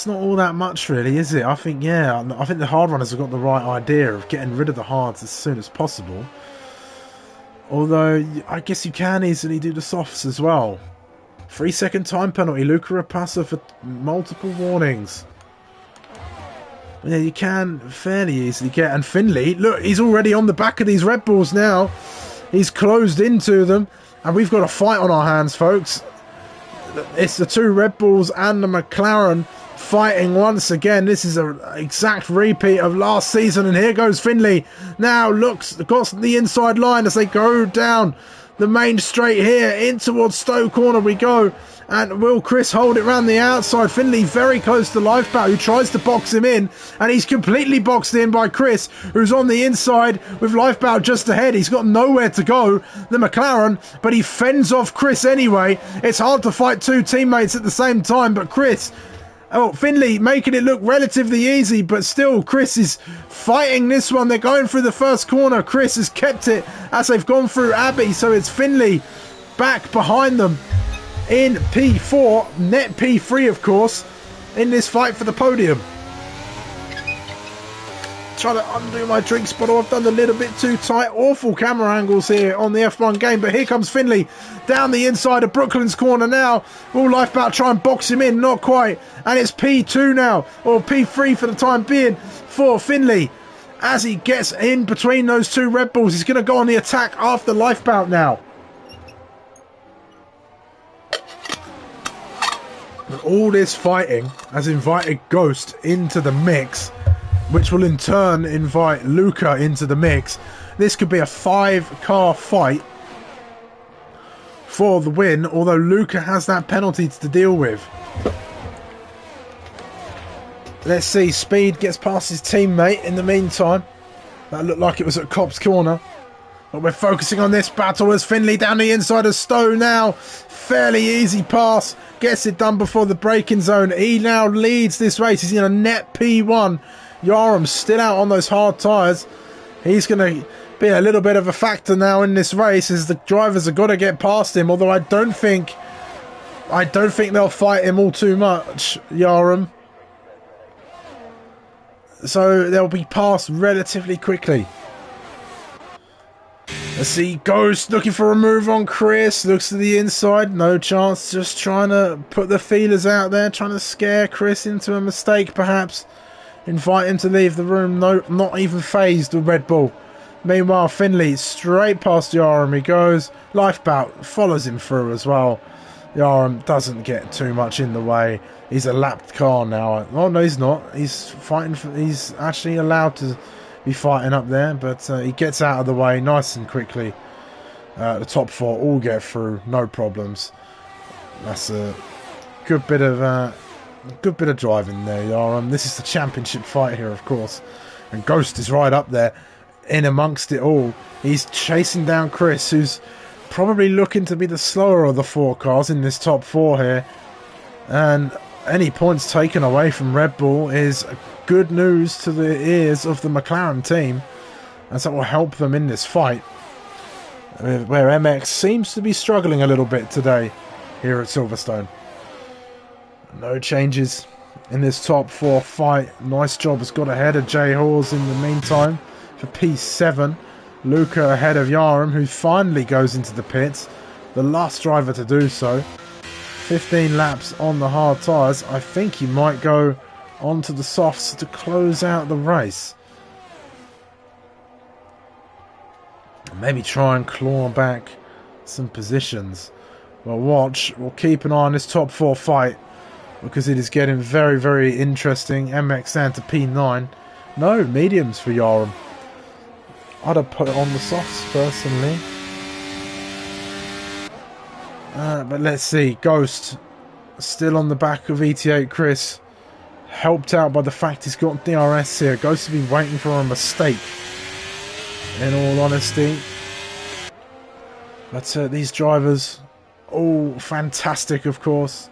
all that much really, is it? I think the hard runners have got the right idea of getting rid of the hards as soon as possible. Although I guess you can easily do the softs as well. 3-second time penalty, Luca Rapace for multiple warnings. Yeah, you can fairly easily get. And Finley, look, he's already on the back of these Red Bulls now. He's closed into them. And we've got a fight on our hands, folks. It's the two Red Bulls and the McLaren fighting once again. This is an exact repeat of last season. And here goes Finley. Now got the inside line as they go down the main straight here in towards Stowe Corner we go. And will Chris hold it round the outside? Finley very close to Lifebout, who tries to box him in, and he's completely boxed in by Chris, who's on the inside with Lifebout just ahead. He's got nowhere to go, the McLaren, but he fends off Chris anyway. It's hard to fight two teammates at the same time, but Finley making it look relatively easy, but still Chris is fighting this one. They're going through the first corner. Chris has kept it as they've gone through Abbey, so it's Finley back behind them in P4, net P3 of course, in this fight for the podium. Trying to undo my drinks bottle. I've done a little bit too tight. Awful camera angles here on the F1 game, but here comes Finley down the inside of Brooklyn's corner now. Will Lifebout try and box him in? Not quite. And it's P2 now, or P3 for the time being for Finley. As he gets in between those two Red Bulls, he's going to go on the attack after Lifebout now. But all this fighting has invited Ghost into the mix, which will in turn invite Luca into the mix. This could be a 5-car fight for the win, although Luca has that penalty to deal with. Let's see, Speed gets past his teammate in the meantime. That looked like it was at Cop's corner. But we're focusing on this battle as Finley down the inside of Stowe now. Fairly easy pass. Gets it done before the braking zone. He now leads this race. He's in a net P1. Yarham's still out on those hard tyres. He's going to be a little bit of a factor now in this race as the drivers have got to get past him. Although I don't think they'll fight him all too much, Yarham. So they'll be passed relatively quickly. Let's see, Ghost looking for a move on Chris. Looks to the inside, no chance. Just trying to put the feelers out there, trying to scare Chris into a mistake perhaps. Invite him to leave the room. No, not even phased with Red Bull. Meanwhile, Finley straight past Yarham. He goes. Lifebout follows him through as well. Yarham doesn't get too much in the way. He's a lapped car now. Oh no, he's not. He's fighting. He's actually allowed to be fighting up there, but he gets out of the way nice and quickly. The top four all get through, no problems. That's a good bit of driving there, Yarham. This is the championship fight here, of course, and Ghost is right up there in amongst it all. He's chasing down Chris, who's probably looking to be the slower of the four cars in this top four here, and any points taken away from Red Bull is good news to the ears of the McLaren team, as that will help them in this fight, where MX seems to be struggling a little bit today here at Silverstone. No changes in this top four fight. Nice job has got ahead of Jay Hawes in the meantime for P7. Luca ahead of Yarham, who finally goes into the pits, the last driver to do so. 15 laps on the hard tyres. I think he might go onto the softs to close out the race. Maybe try and claw back some positions. Well, we'll keep an eye on this top 4 fight, because it is getting very, very interesting. MX down to P9. No, mediums for Yarum. I'd have put it on the softs, personally. But let's see. Ghost still on the back of ET8 Chris. Helped out by the fact he's got DRS here. Ghost has been waiting for a mistake, in all honesty. But these drivers, all fantastic, of course.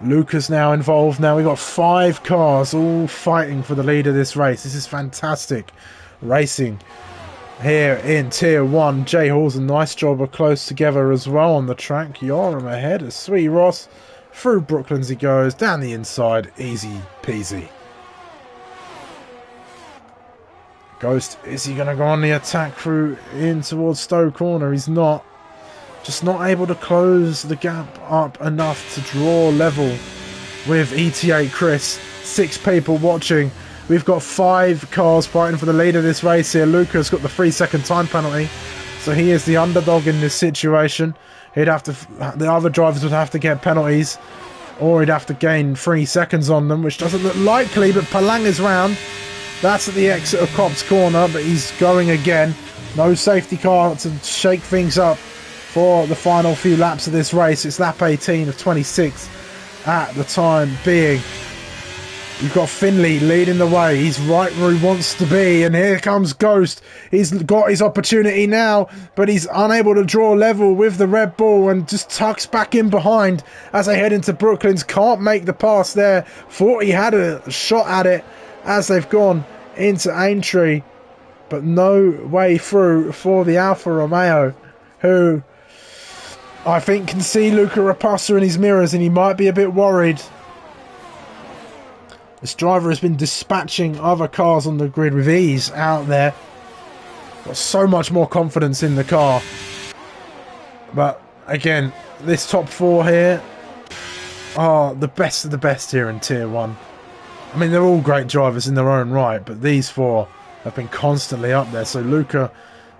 Luca's now involved. Now we've got 5 cars all fighting for the lead of this race. This is fantastic racing here in Tier 1. Jay Hall's a nice job of close together as well on the track. Yoram ahead of Sweet Ross. Through Brooklands he goes. Down the inside. Easy peasy. Ghost, is he going to go on the attack through in towards Stowe Corner? He's not. Just not able to close the gap up enough to draw level with ET8 Chris. 6 people watching. We've got 5 cars fighting for the lead of this race here. Luca's got the 3-second time penalty, so he is the underdog in this situation. The other drivers would have to get penalties, or he'd have to gain 3 seconds on them, which doesn't look likely, but Palang is round. That's at the exit of Cops Corner, but he's going again. No safety car to shake things up for the final few laps of this race. It's lap 18 of 26 at the time being. You've got Finley leading the way. He's right where he wants to be. And here comes Ghost. He's got his opportunity now, but he's unable to draw level with the Red Bull and just tucks back in behind as they head into Brooklands. Can't make the pass there. Thought he had a shot at it as they've gone into Aintree, but no way through for the Alfa Romeo, who I think can see Luca Raposa in his mirrors, and he might be a bit worried. This driver has been dispatching other cars on the grid with ease out there. Got so much more confidence in the car. But again, this top 4 here are the best of the best here in Tier 1. I mean, they're all great drivers in their own right, but these 4 have been constantly up there. So Luca,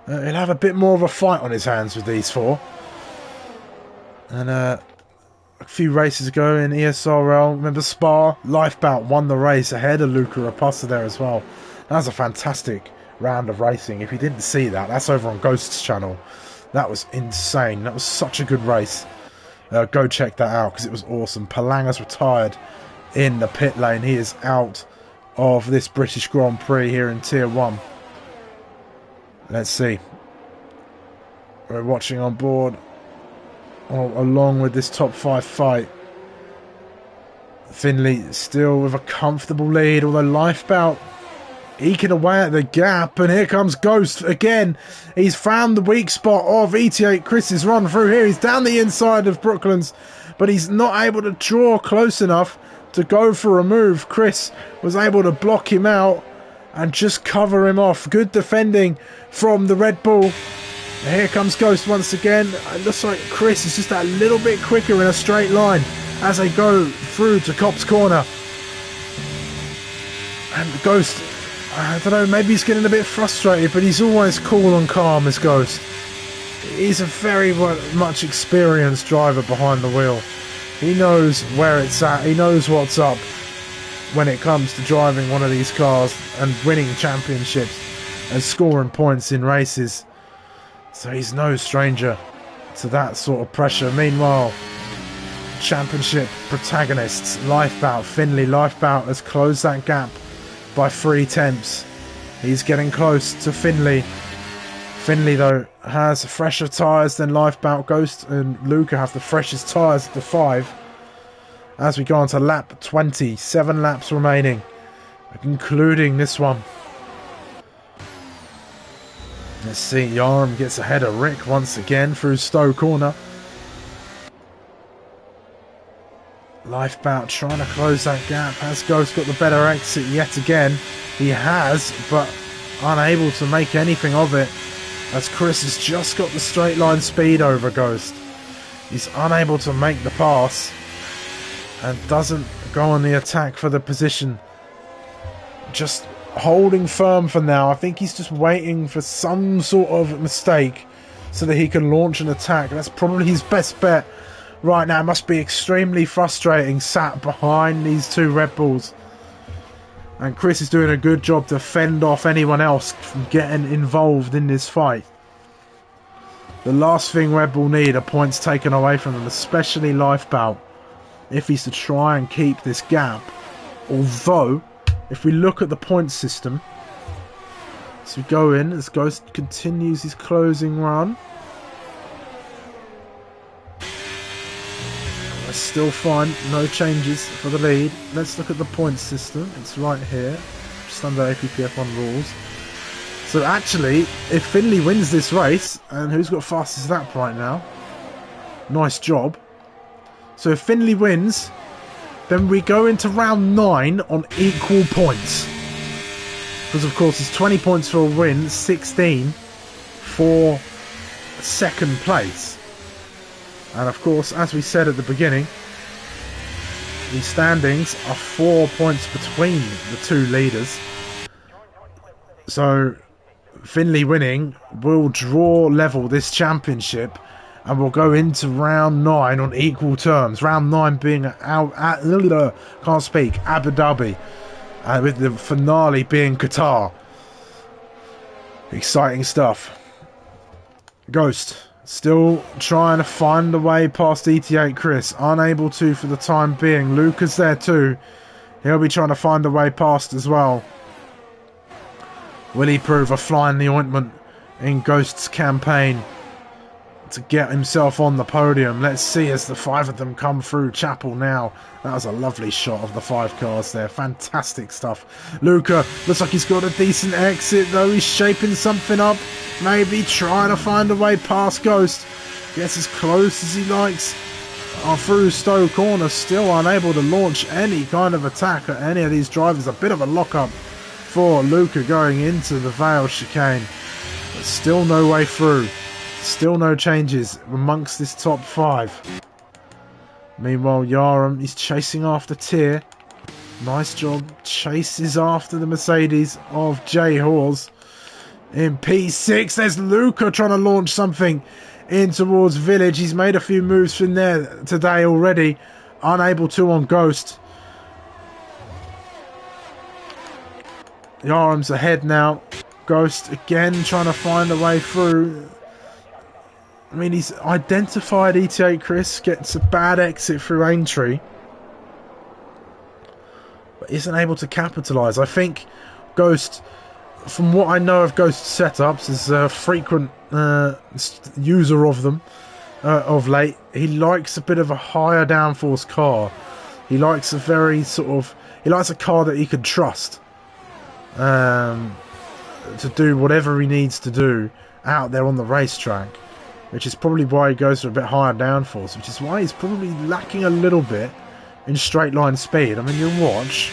he'll have a bit more of a fight on his hands with these 4. And a few races ago in ESRL, remember Spa? Lifebout won the race ahead of Luca Raposa there as well. That was a fantastic round of racing. If you didn't see that, that's over on Ghost's channel. That was insane. That was such a good race. Go check that out because it was awesome. Palanga's retired in the pit lane. He is out of this British Grand Prix here in Tier 1. Let's see. We're watching on board along with this top 5 fight. Finley still with a comfortable lead, although Lifebout eking away at the gap, and here comes Ghost again. He's found the weak spot of ET8 Chris's run through here. He's down the inside of Brooklands, but he's not able to draw close enough to go for a move. Chris was able to block him out and just cover him off. Good defending from the Red Bull. Here comes Ghost once again. It looks like Chris is just that little bit quicker in a straight line as they go through to Cops Corner. And Ghost, I don't know, maybe he's getting a bit frustrated, but he's always cool and calm as Ghost. He's a very much experienced driver behind the wheel. He knows where it's at. He knows what's up when it comes to driving one of these cars and winning championships and scoring points in races. So he's no stranger to that sort of pressure. Meanwhile, championship protagonists, Lifebout, Finley. Lifebout has closed that gap by 3 tenths. He's getting close to Finley. Finley, though, has fresher tyres than Lifebout. Ghost and Luca have the freshest tyres at the 5. As we go on to lap 20, 7 laps remaining, concluding this one. Let's see, Yarum gets ahead of Rick once again through Stowe Corner. Lifebout trying to close that gap. Has Ghost got the better exit yet again? He has, but unable to make anything of it, as Chris has just got the straight line speed over Ghost. He's unable to make the pass and doesn't go on the attack for the position. Just holding firm for now. I think he's just waiting for some sort of mistake so that he can launch an attack. That's probably his best bet right now. It must be extremely frustrating sat behind these two Red Bulls. And Chris is doing a good job to fend off anyone else from getting involved in this fight. The last thing Red Bull need are points taken away from them, especially Lifebout, if he's to try and keep this gap. Although, if we look at the point system, so we go in as Ghost continues his closing run. We're still fine, no changes for the lead. Let's look at the point system. It's right here, just under APPF1 rules. So actually, if Finley wins this race, and who's got fastest lap right now? Nice job. So if Finley wins, then we go into round 9 on equal points. Because of course it's 20 points for a win, 16 for second place. And of course, as we said at the beginning, the standings are 4 points between the two leaders. So Finley winning will draw level this championship, and we'll go into round 9 on equal terms. Round 9 being Abu Dhabi, with the finale being Qatar. Exciting stuff. Ghost still trying to find a way past ET8 Chris, unable to for the time being. Luca's there too. He'll be trying to find a way past as well. Will he prove a fly in the ointment in Ghost's campaign to get himself on the podium? Let's see as the 5 of them come through Chapel now. That was a lovely shot of the 5 cars there. Fantastic stuff. Luca looks like he's got a decent exit though. He's shaping something up. Maybe trying to find a way past Ghost. Gets as close as he likes through Stowe Corner. Still unable to launch any kind of attack at any of these drivers. A bit of a lock-up for Luca going into the Vale chicane. But still no way through. Still no changes amongst this top 5. Meanwhile, Yaram, he's chasing after Tyr. Nice job. Chases after the Mercedes of Jay Hawes. In P6, there's Luca trying to launch something in towards Village. He's made a few moves from there today already. Unable to on Ghost. Yaram's ahead now. Ghost again trying to find a way through. I mean, he's identified ET8 Chris, gets a bad exit through Aintree, but isn't able to capitalise. I think Ghost, from what I know of Ghost's setups, is a frequent user of them of late. He likes a bit of a higher downforce car. He likes a very he likes a car that he can trust to do whatever he needs to do out there on the racetrack. Which is probably why he goes for a bit higher downforce, which is why he's probably lacking a little bit in straight line speed. I mean, you'll watch.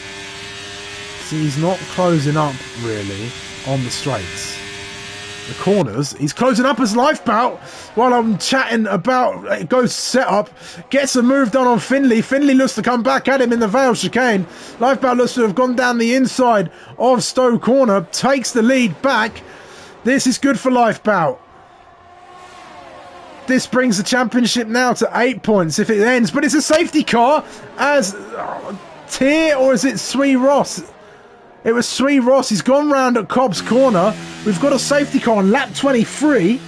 See, he's not closing up, really, on the straights. The corners, he's closing up as Lifebout while I'm chatting about Ghost's setup. Gets a move done on Finley. Finley looks to come back at him in the Vale chicane. Lifebout looks to have gone down the inside of Stowe Corner. Takes the lead back. This is good for Lifebout. This brings the championship now to 8 points if it ends. But it's a safety car as Tyr, or is it Swee Ross? It was Swee Ross. He's gone round at Cobb's Corner. We've got a safety car on lap 23.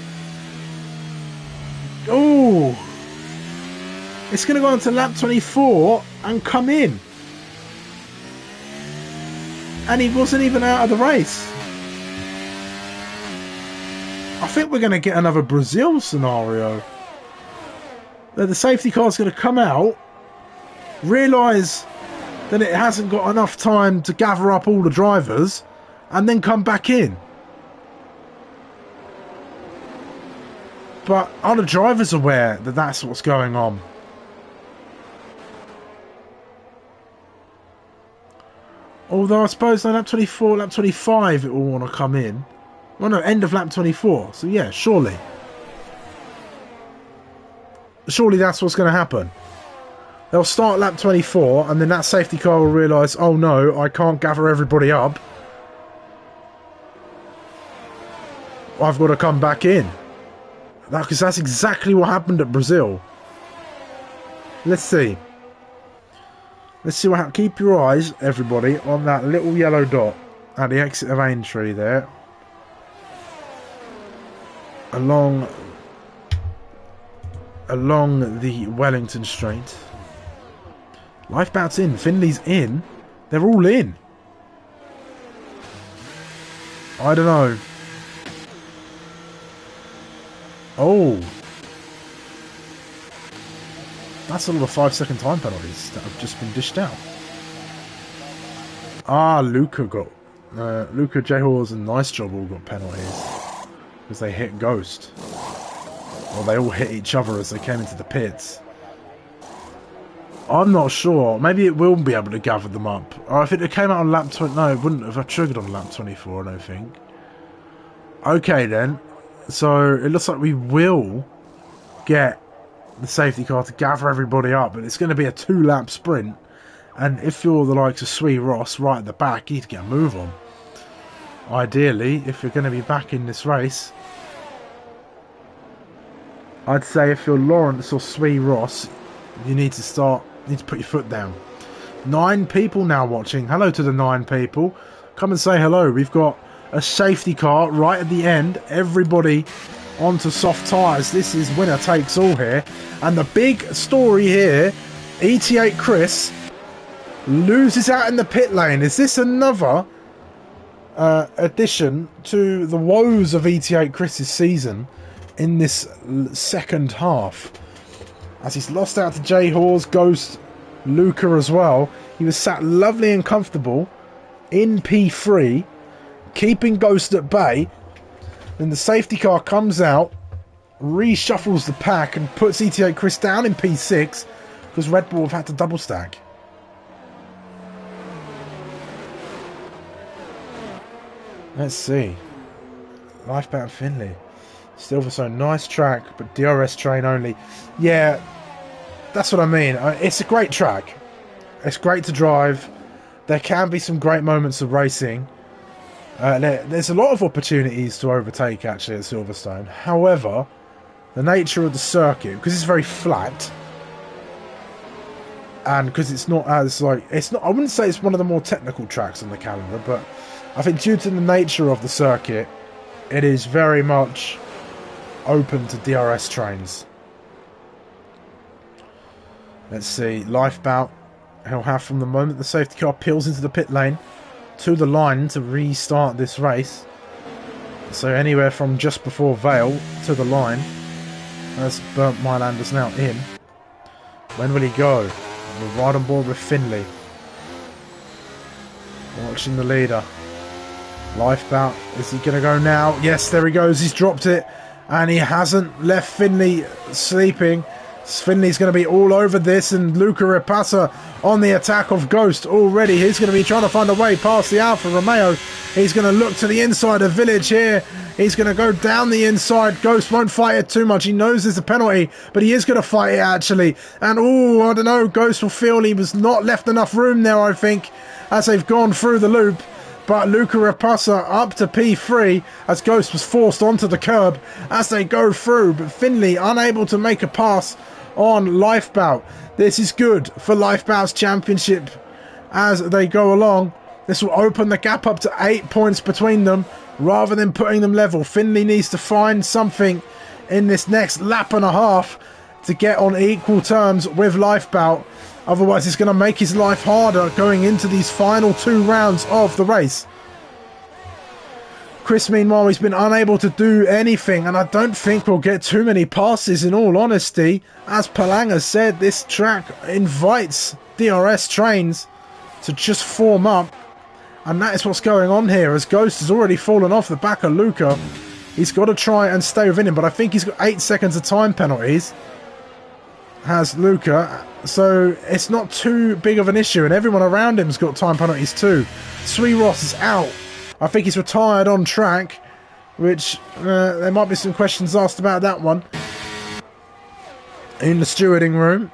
Oh. It's going to go on to lap 24 and come in. And he wasn't even out of the race. I think we're going to get another Brazil scenario. The safety car is going to come out, realise that it hasn't got enough time to gather up all the drivers, and then come back in. But are the drivers aware that that's what's going on? Although I suppose on lap 24, lap 25 it will want to come in. Well, no, end of lap 24. So yeah, surely. Surely that's what's going to happen. They'll start lap 24 and then that safety car will realise, oh no, I can't gather everybody up. I've got to come back in. Because that's exactly what happened at Brazil. Let's see. Let's see what happens. Keep your eyes, everybody, on that little yellow dot at the exit of Aintree there. Along the Wellington Straight. Lifeboat's in. Finley's in. They're all in. I don't know. Oh. That's a lot of 5-second time penalties that have just been dished out. Ah, Luca J. Hawes and Nice Job all got penalties. Because they hit Ghost. Or they all hit each other as they came into the pits. I'm not sure. Maybe it will be able to gather them up. Or if it came out on lap 20... No, it wouldn't have triggered on lap 24, I don't think. Okay, then. So, it looks like we will get the safety car to gather everybody up. But it's going to be a 2-lap sprint. And if you're the likes of Swee Ross right at the back, you need to get a move on. Ideally, if you're going to be back in this race... I'd say if you're Lawrence or Swee Ross, you need to put your foot down. 9 people now watching. Hello to the 9 people. Come and say hello. We've got a safety car right at the end. Everybody onto soft tyres. This is winner takes all here. And the big story here, ET8 Chris loses out in the pit lane. Is this another addition to the woes of ET8 Chris's season in this second half? As he's lost out to J. Hawes, Ghost, Luca as well. He was sat lovely and comfortable in P3, keeping Ghost at bay. Then the safety car comes out, reshuffles the pack and puts ET8 Chris down in P6 because Red Bull have had to double stack. Let's see. Lifebound Finley. Silverstone, nice track, but DRS train only. Yeah, that's what I mean. It's a great track. It's great to drive. There can be some great moments of racing. There's a lot of opportunities to overtake, actually, at Silverstone. However, the nature of the circuit, because it's very flat, and because it's not as, like... I wouldn't say it's one of the more technical tracks on the calendar, but I think due to the nature of the circuit, it is very much open to DRS trains. Let's see, Lifebout, he'll have from the moment the safety car peels into the pit lane to the line to restart this race. So anywhere from just before Vale to the line, as Burnt Mylander's now in. When will he go? We're right on board with Finley. Watching the leader. Lifebout, is he going to go now? Yes, there he goes, he's dropped it. And he hasn't left Finley sleeping. Finley's going to be all over this, and Luca Rapassa on the attack of Ghost already. He's going to be trying to find a way past the Alfa Romeo. He's going to look to the inside of Village here. He's going to go down the inside. Ghost won't fight it too much. He knows there's a penalty, but he is going to fight it actually. And I don't know, Ghost will feel he was not left enough room there, I think, as they've gone through the loop. But Luca Rapassa up to P3 as Ghost was forced onto the curb as they go through. But Finley unable to make a pass on Lifebout. This is good for Lifebout's championship as they go along. This will open the gap up to 8 points between them rather than putting them level. Finley needs to find something in this next lap and a half to get on equal terms with Lifebout. Otherwise, it's going to make his life harder going into these final 2 rounds of the race. Chris, meanwhile, he's been unable to do anything, and I don't think we'll get too many passes in all honesty. As Palanga said, this track invites DRS trains to just form up, and that is what's going on here, as Ghost has already fallen off the back of Luca. He's got to try and stay within him, but I think he's got 8 seconds of time penalties, has Luca, so it's not too big of an issue, and everyone around him's got time penalties too. Swee Ross is out. I think he's retired on track, which there might be some questions asked about that one in the stewarding room,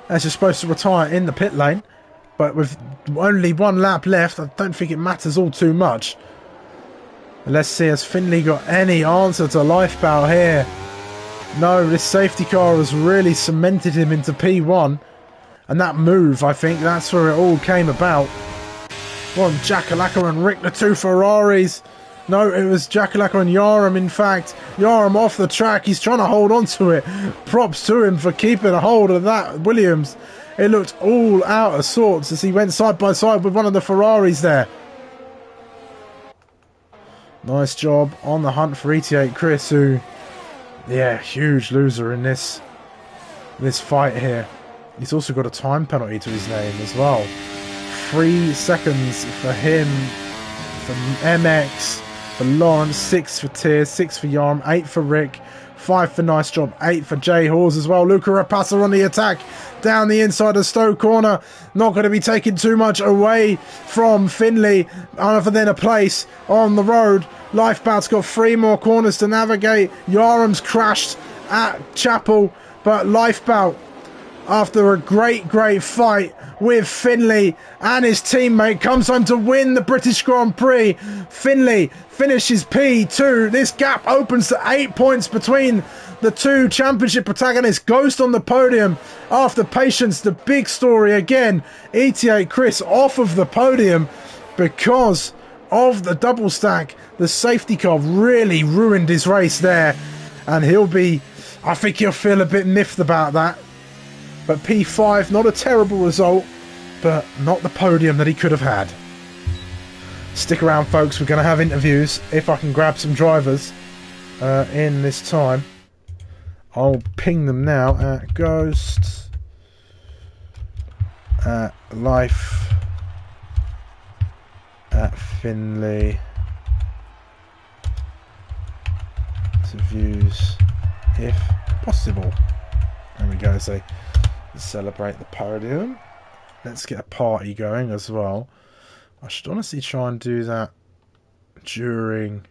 as you're supposed to retire in the pit lane, but with only 1 lap left, I don't think it matters all too much. Let's see, has Finley got any answer to Lifeboat here? No, this safety car has really cemented him into P1. And that move, I think, that's where it all came about. One, Jakalaka and Rick, the two Ferraris. No, it was Jakalaka and Yaram, in fact. Yaram off the track. He's trying to hold on to it. Props to him for keeping a hold of that Williams. It looked all out of sorts as he went side by side with one of the Ferraris there. Nice job on the hunt for ET8 Chris, who, yeah, huge loser in this fight here. He's also got a time penalty to his name as well. 3 seconds for him, for MX, for Lawrence, 6 for Tier, 6 for Yarm, 8 for Rick, 5 for Nice Job, 8 for Jay Hawes as well. Luca Rapassa on the attack down the inside of Stowe corner. Not going to be taking too much away from Finley other than a place on the road. Lifeboat's got 3 more corners to navigate. Yaram's crashed at Chapel, but Lifeboat, after a great fight with Finley and his teammate, comes home to win the British Grand Prix. Finley finishes P2. This gap opens to 8 points between the two championship protagonists. Ghost on the podium after patience. The big story again, ET8 Chris off of the podium because of the double stack. The safety car really ruined his race there, and I think he'll feel a bit miffed about that. But P5, not a terrible result, but not the podium that he could have had. Stick around, folks. We're going to have interviews. If I can grab some drivers in this time, I'll ping them now at Ghost, at Life, at Finley, interviews, if possible. There we go. So celebrate the podium. Let's get a party going as well. I should honestly try and do that during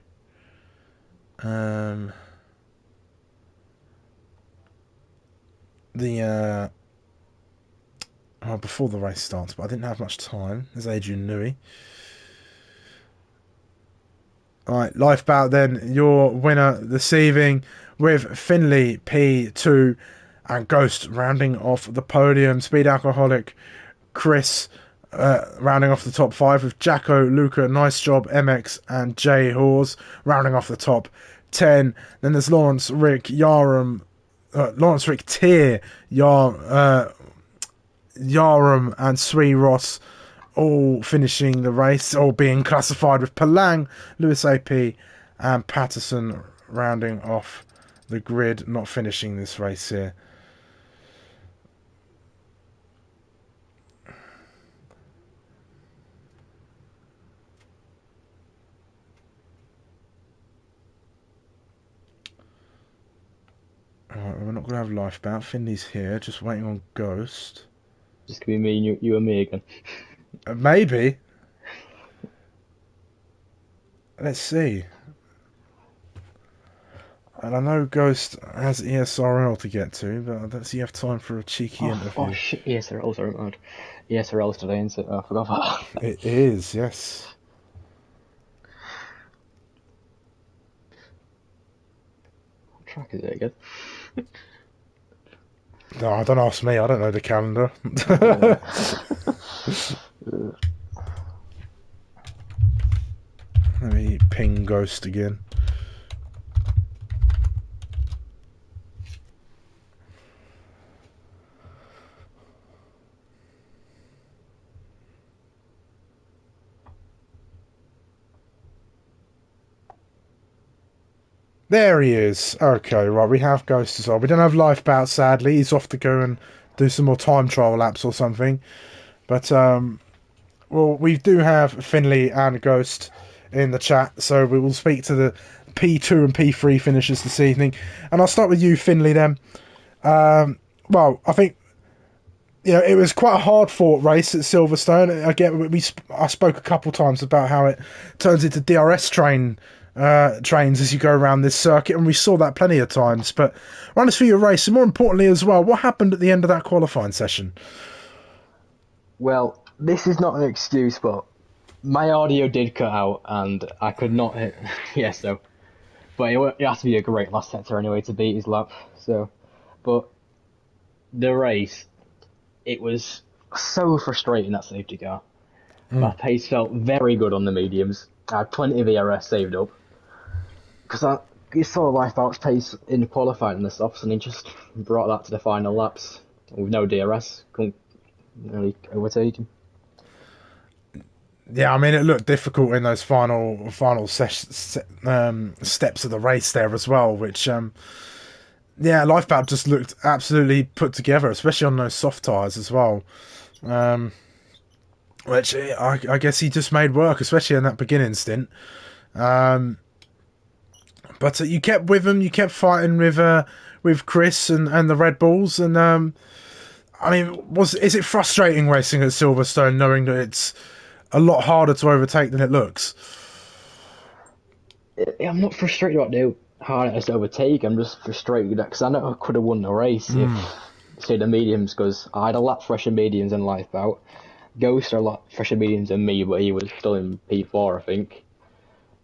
before the race starts, but I didn't have much time. There's Adrian Newey. Alright, Lifeboat then, your winner this evening with Finley P2 and Ghost rounding off the podium. Speed Alcoholic Chris rounding off the top 5 with Jacko, Luca, Nice Job, MX and Jay Hawes rounding off the top 10. Then there's Lawrence, Rick, Yaram, Lawrence, Rick, Tier, Yaram and Swee Ross all finishing the race, all being classified with Palang, Lewis AP and Patterson rounding off the grid, not finishing this race here. Alright, we're not going to have Lifeboat. Finley's here, just waiting on Ghost. Just gonna be me and you and me again. Maybe. Let's see. And I know Ghost has ESRL to get to, but I don't see you have time for a cheeky interview. Oh shit, ESRL, sorry, man. ESRL's today, isn't it? Oh, I forgot about that. It is, yes. What track is it again? No, don't ask me, I don't know the calendar. Let me ping Ghost again. There he is. Okay, right, we have Ghost as well. We don't have Lifeboat, sadly. He's off to go and do some more time trial laps or something. But, well, we do have Finley and Ghost in the chat, so we will speak to the P2 and P3 finishers this evening. And I'll start with you, Finley, then. Well, I think, you know, it was quite a hard-fought race at Silverstone. Again, I spoke a couple times about how it turns into DRS trains as you go around this circuit, and we saw that plenty of times. But run us through your race, and more importantly as well, what happened at the end of that qualifying session? Well, this is not an excuse, but My audio did cut out, and I could not hit. Yeah, so. But it has to be a great last sector anyway to beat his lap. So, but the race, it was so frustrating, that safety car. My pace felt very good on the mediums. I had plenty of ERS saved up because you saw Lifeboat's pace in qualifying in the softs, and he just brought that to the final laps with no DRS. Couldn't really overtake him. Yeah, I mean, it looked difficult in those final steps of the race there as well, which yeah, Lifeboat just looked absolutely put together, especially on those soft tyres as well. Which I guess he just made work, especially in that beginning stint. But you kept with him, you kept fighting with Chris and the Red Bulls, and I mean, is it frustrating racing at Silverstone knowing that it's a lot harder to overtake than it looks? I'm not frustrated about how hard it is to overtake. I'm just frustrated because I know I could have won the race if, say, the mediums, because I had a lot fresher mediums in Lifeboat. Ghost are a lot fresher mediums than me, but he was still in P4, I think.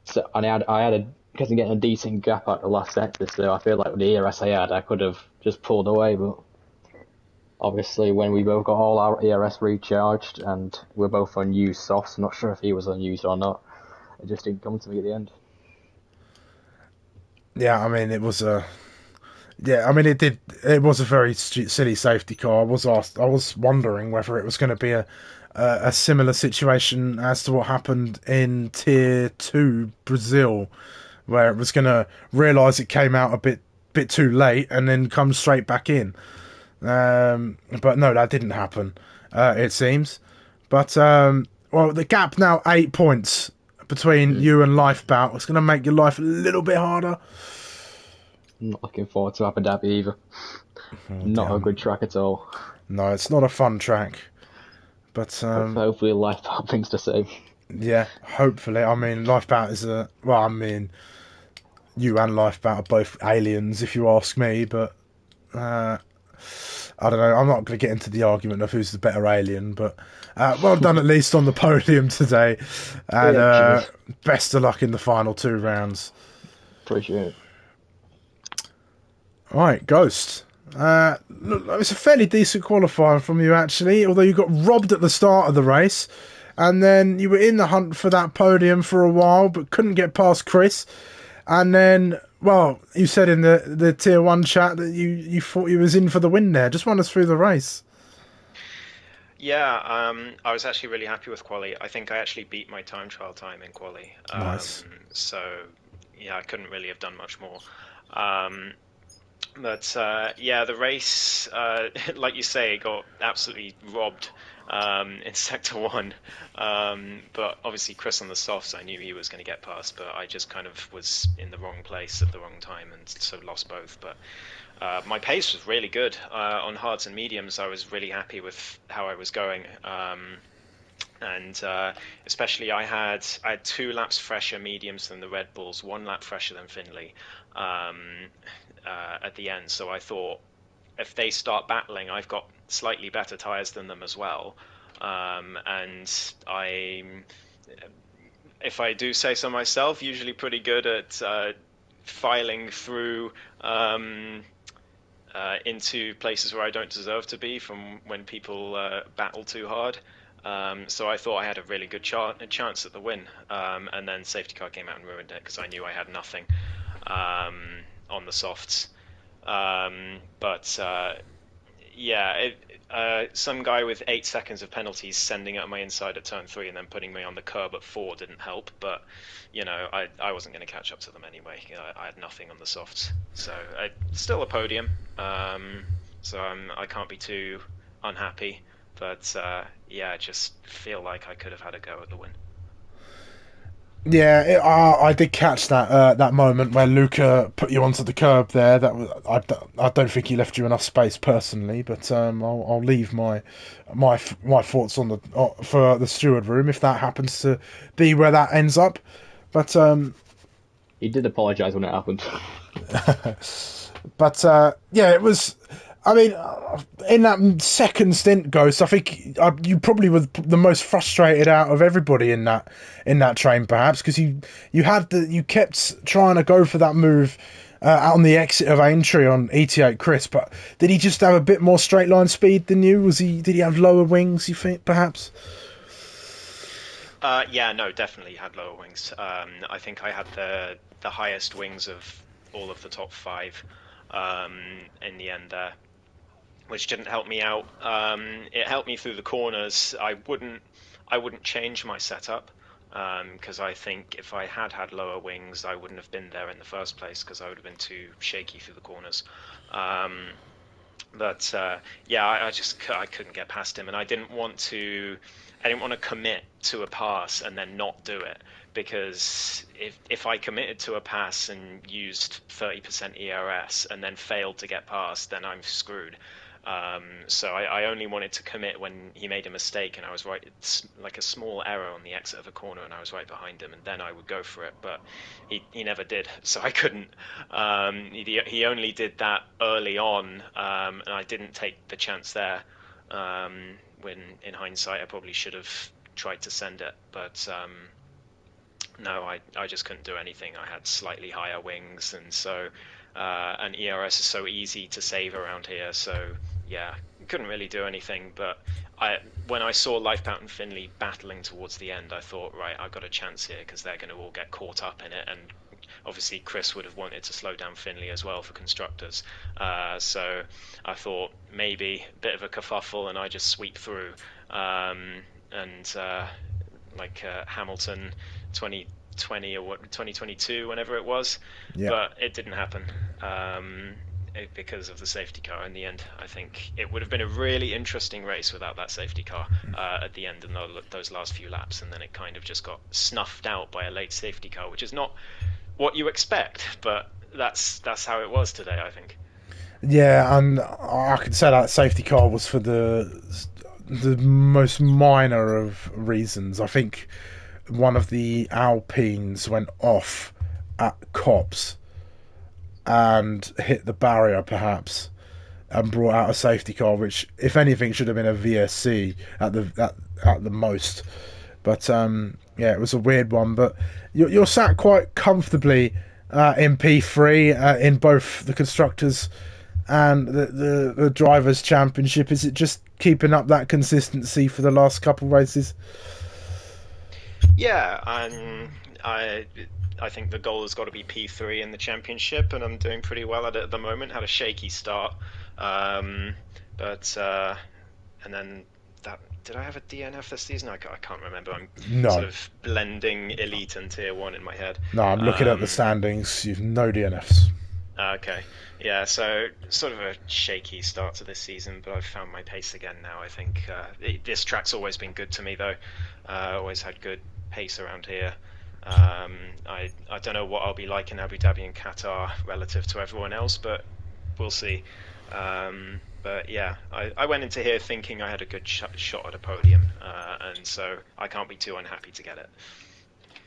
So, and I had because I'm getting a decent gap at the last sector, so I feel like with the ERS I had, I could have just pulled away, but obviously when we both got all our ERS recharged and we're both on used softs, I'm not sure if he was unused or not, it just didn't come to me at the end. Yeah, I mean, it was a yeah, I mean, it did. It was a very silly safety car. I was wondering whether it was going to be a similar situation as to what happened in Tier 2 Brazil, where it was going to realise it came out a bit too late and then come straight back in. But no, that didn't happen. It seems. But well, the gap now 8 points between you and Lifebout. It's going to make your life a little bit harder. I'm not looking forward to Abu Dhabi either. Not a good track at all. No, it's not a fun track. But hopefully Lifeboat things to say. Yeah, hopefully. I mean, Lifebout is a well. I mean, you and Lifebout are both aliens, if you ask me. But I don't know. I'm not going to get into the argument of who's the better alien. But well done, at least on the podium today, and best of luck in the final 2 rounds. Appreciate it. All right, Ghost. Look, it's a fairly decent qualifying from you, actually, although you got robbed at the start of the race, and then you were in the hunt for that podium for a while, but couldn't get past Chris, and then, well, you said in the Tier 1 chat that you thought you was in for the win there. Just run us through the race. Yeah, I was actually really happy with quali. I think I actually beat my time trial time in quali. Nice. So, yeah, I couldn't really have done much more. But yeah, the race, like you say, got absolutely robbed in Sector 1. But obviously Chris on the softs, I knew he was going to get past, but I just kind of was in the wrong place at the wrong time and so lost both. But my pace was really good. On hards and mediums, I was really happy with how I was going. And especially I had 2 laps fresher mediums than the Red Bulls, 1 lap fresher than Finley at the end. So I thought, if they start battling, I've got slightly better tyres than them as well. And if I do say so myself, usually pretty good at filing through into places where I don't deserve to be from when people battle too hard. So I thought I had a really good chance at the win, and then safety car came out and ruined it because I knew I had nothing on the softs. But yeah, some guy with 8 seconds of penalties sending out my inside at turn 3 and then putting me on the curb at 4 didn't help. But you know, I wasn't going to catch up to them anyway. You know, I had nothing on the softs, so still a podium. So I can't be too unhappy. But yeah, I just feel like I could have had a go at the win. Yeah, I did catch that moment where Luca put you onto the curb there. That was, I don't think he left you enough space personally, but I'll leave my thoughts on for the steward room if that happens to be where that ends up. But he did apologise when it happened. But yeah, it was. I mean, in that second stint, Ghost, I think you probably were the most frustrated out of everybody in that train, perhaps, because you kept trying to go for that move out on the exit of Aintree on ET8 Chris, but did he just have a bit more straight line speed than you? Did he have lower wings? You think perhaps? Yeah, no, definitely had lower wings. I think I had the highest wings of all of the top five in the end there, which didn't help me out. It helped me through the corners. I wouldn't change my setup because I think if I had lower wings, I wouldn't have been there in the first place because I would have been too shaky through the corners. Um, but yeah, I couldn't get past him, and I didn't want to commit to a pass and then not do it, because if I committed to a pass and used 30% ERS and then failed to get past, then I'm screwed. So I only wanted to commit when he made a mistake and I was right, it's like a small error on the exit of a corner and I was right behind him, and then I would go for it. But he never did, so I couldn't. He only did that early on, and I didn't take the chance there. When in hindsight I probably should have tried to send it, but no, I just couldn't do anything. I had slightly higher wings, and so and ERS is so easy to save around here, so yeah, couldn't really do anything. But when I saw Lifeboat and Finley battling towards the end, I thought, right, I've got a chance here because they're going to all get caught up in it, and obviously Chris would have wanted to slow down Finley as well for constructors. So I thought maybe a bit of a kerfuffle and I just sweep through. And like Hamilton 2020 or 2022, whenever it was. Yeah. But it didn't happen because of the safety car in the end. I think it would have been a really interesting race without that safety car at the end in those last few laps, and then it kind of just got snuffed out by a late safety car, which is not what you expect, but that's how it was today, I think. Yeah, and I could say that safety car was for the most minor of reasons. I think one of the Alpines went off at Copse and hit the barrier, perhaps, and brought out a safety car, which, if anything, should have been a VSC at the most. But yeah, it was a weird one. But you're sat quite comfortably in P3 in both the constructors and the drivers' championship. Is it just keeping up that consistency for the last couple of races? Yeah, I think the goal has got to be P3 in the championship, and I'm doing pretty well at it at the moment. Had a shaky start, but and then that, did I have a DNF this season? I can't remember. I'm sort of blending Elite and Tier 1 in my head. No, I'm looking at the standings. You've no DNFs. Okay. Yeah, so sort of a shaky start to this season, but I've found my pace again now. I think this track's always been good to me, though. Always had good pace around here. I don't know what I'll be like in Abu Dhabi and Qatar relative to everyone else, but we'll see. But yeah, I went into here thinking I had a good shot at a podium, and so I can't be too unhappy to get it.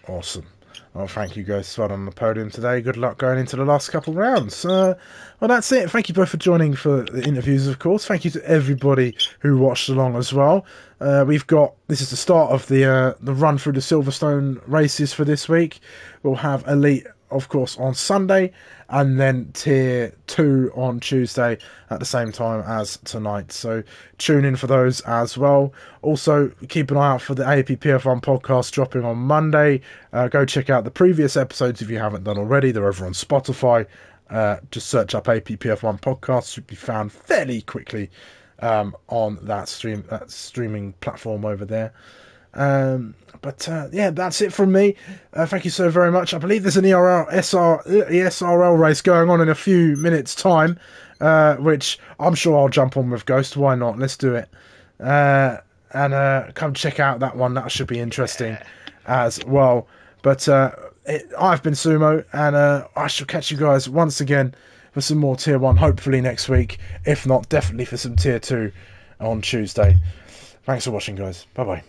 Awesome. Well, thank you guys for on the podium today. Good luck going into the last couple of rounds. Well, that's it. Thank you both for joining for the interviews, of course. Thank you to everybody who watched along as well. This is the start of the run through the Silverstone races for this week. We'll have Elite, of course, on Sunday, and then Tier 2 on Tuesday at the same time as tonight. So tune in for those as well. Also, keep an eye out for the APPF1 podcast dropping on Monday. Go check out the previous episodes if you haven't done already. They're over on Spotify. Just search up APPF1 podcast. Should be found fairly quickly on that streaming platform over there. But yeah, that's it from me. Thank you so very much. I believe there's an ESRL race going on in a few minutes' time, which I'm sure I'll jump on with Ghost. Why not? Let's do it. And come check out that one. That should be interesting as well. But I've been Sumo, and I shall catch you guys once again for some more Tier 1, hopefully next week. If not, definitely for some Tier 2 on Tuesday. Thanks for watching, guys. Bye-bye.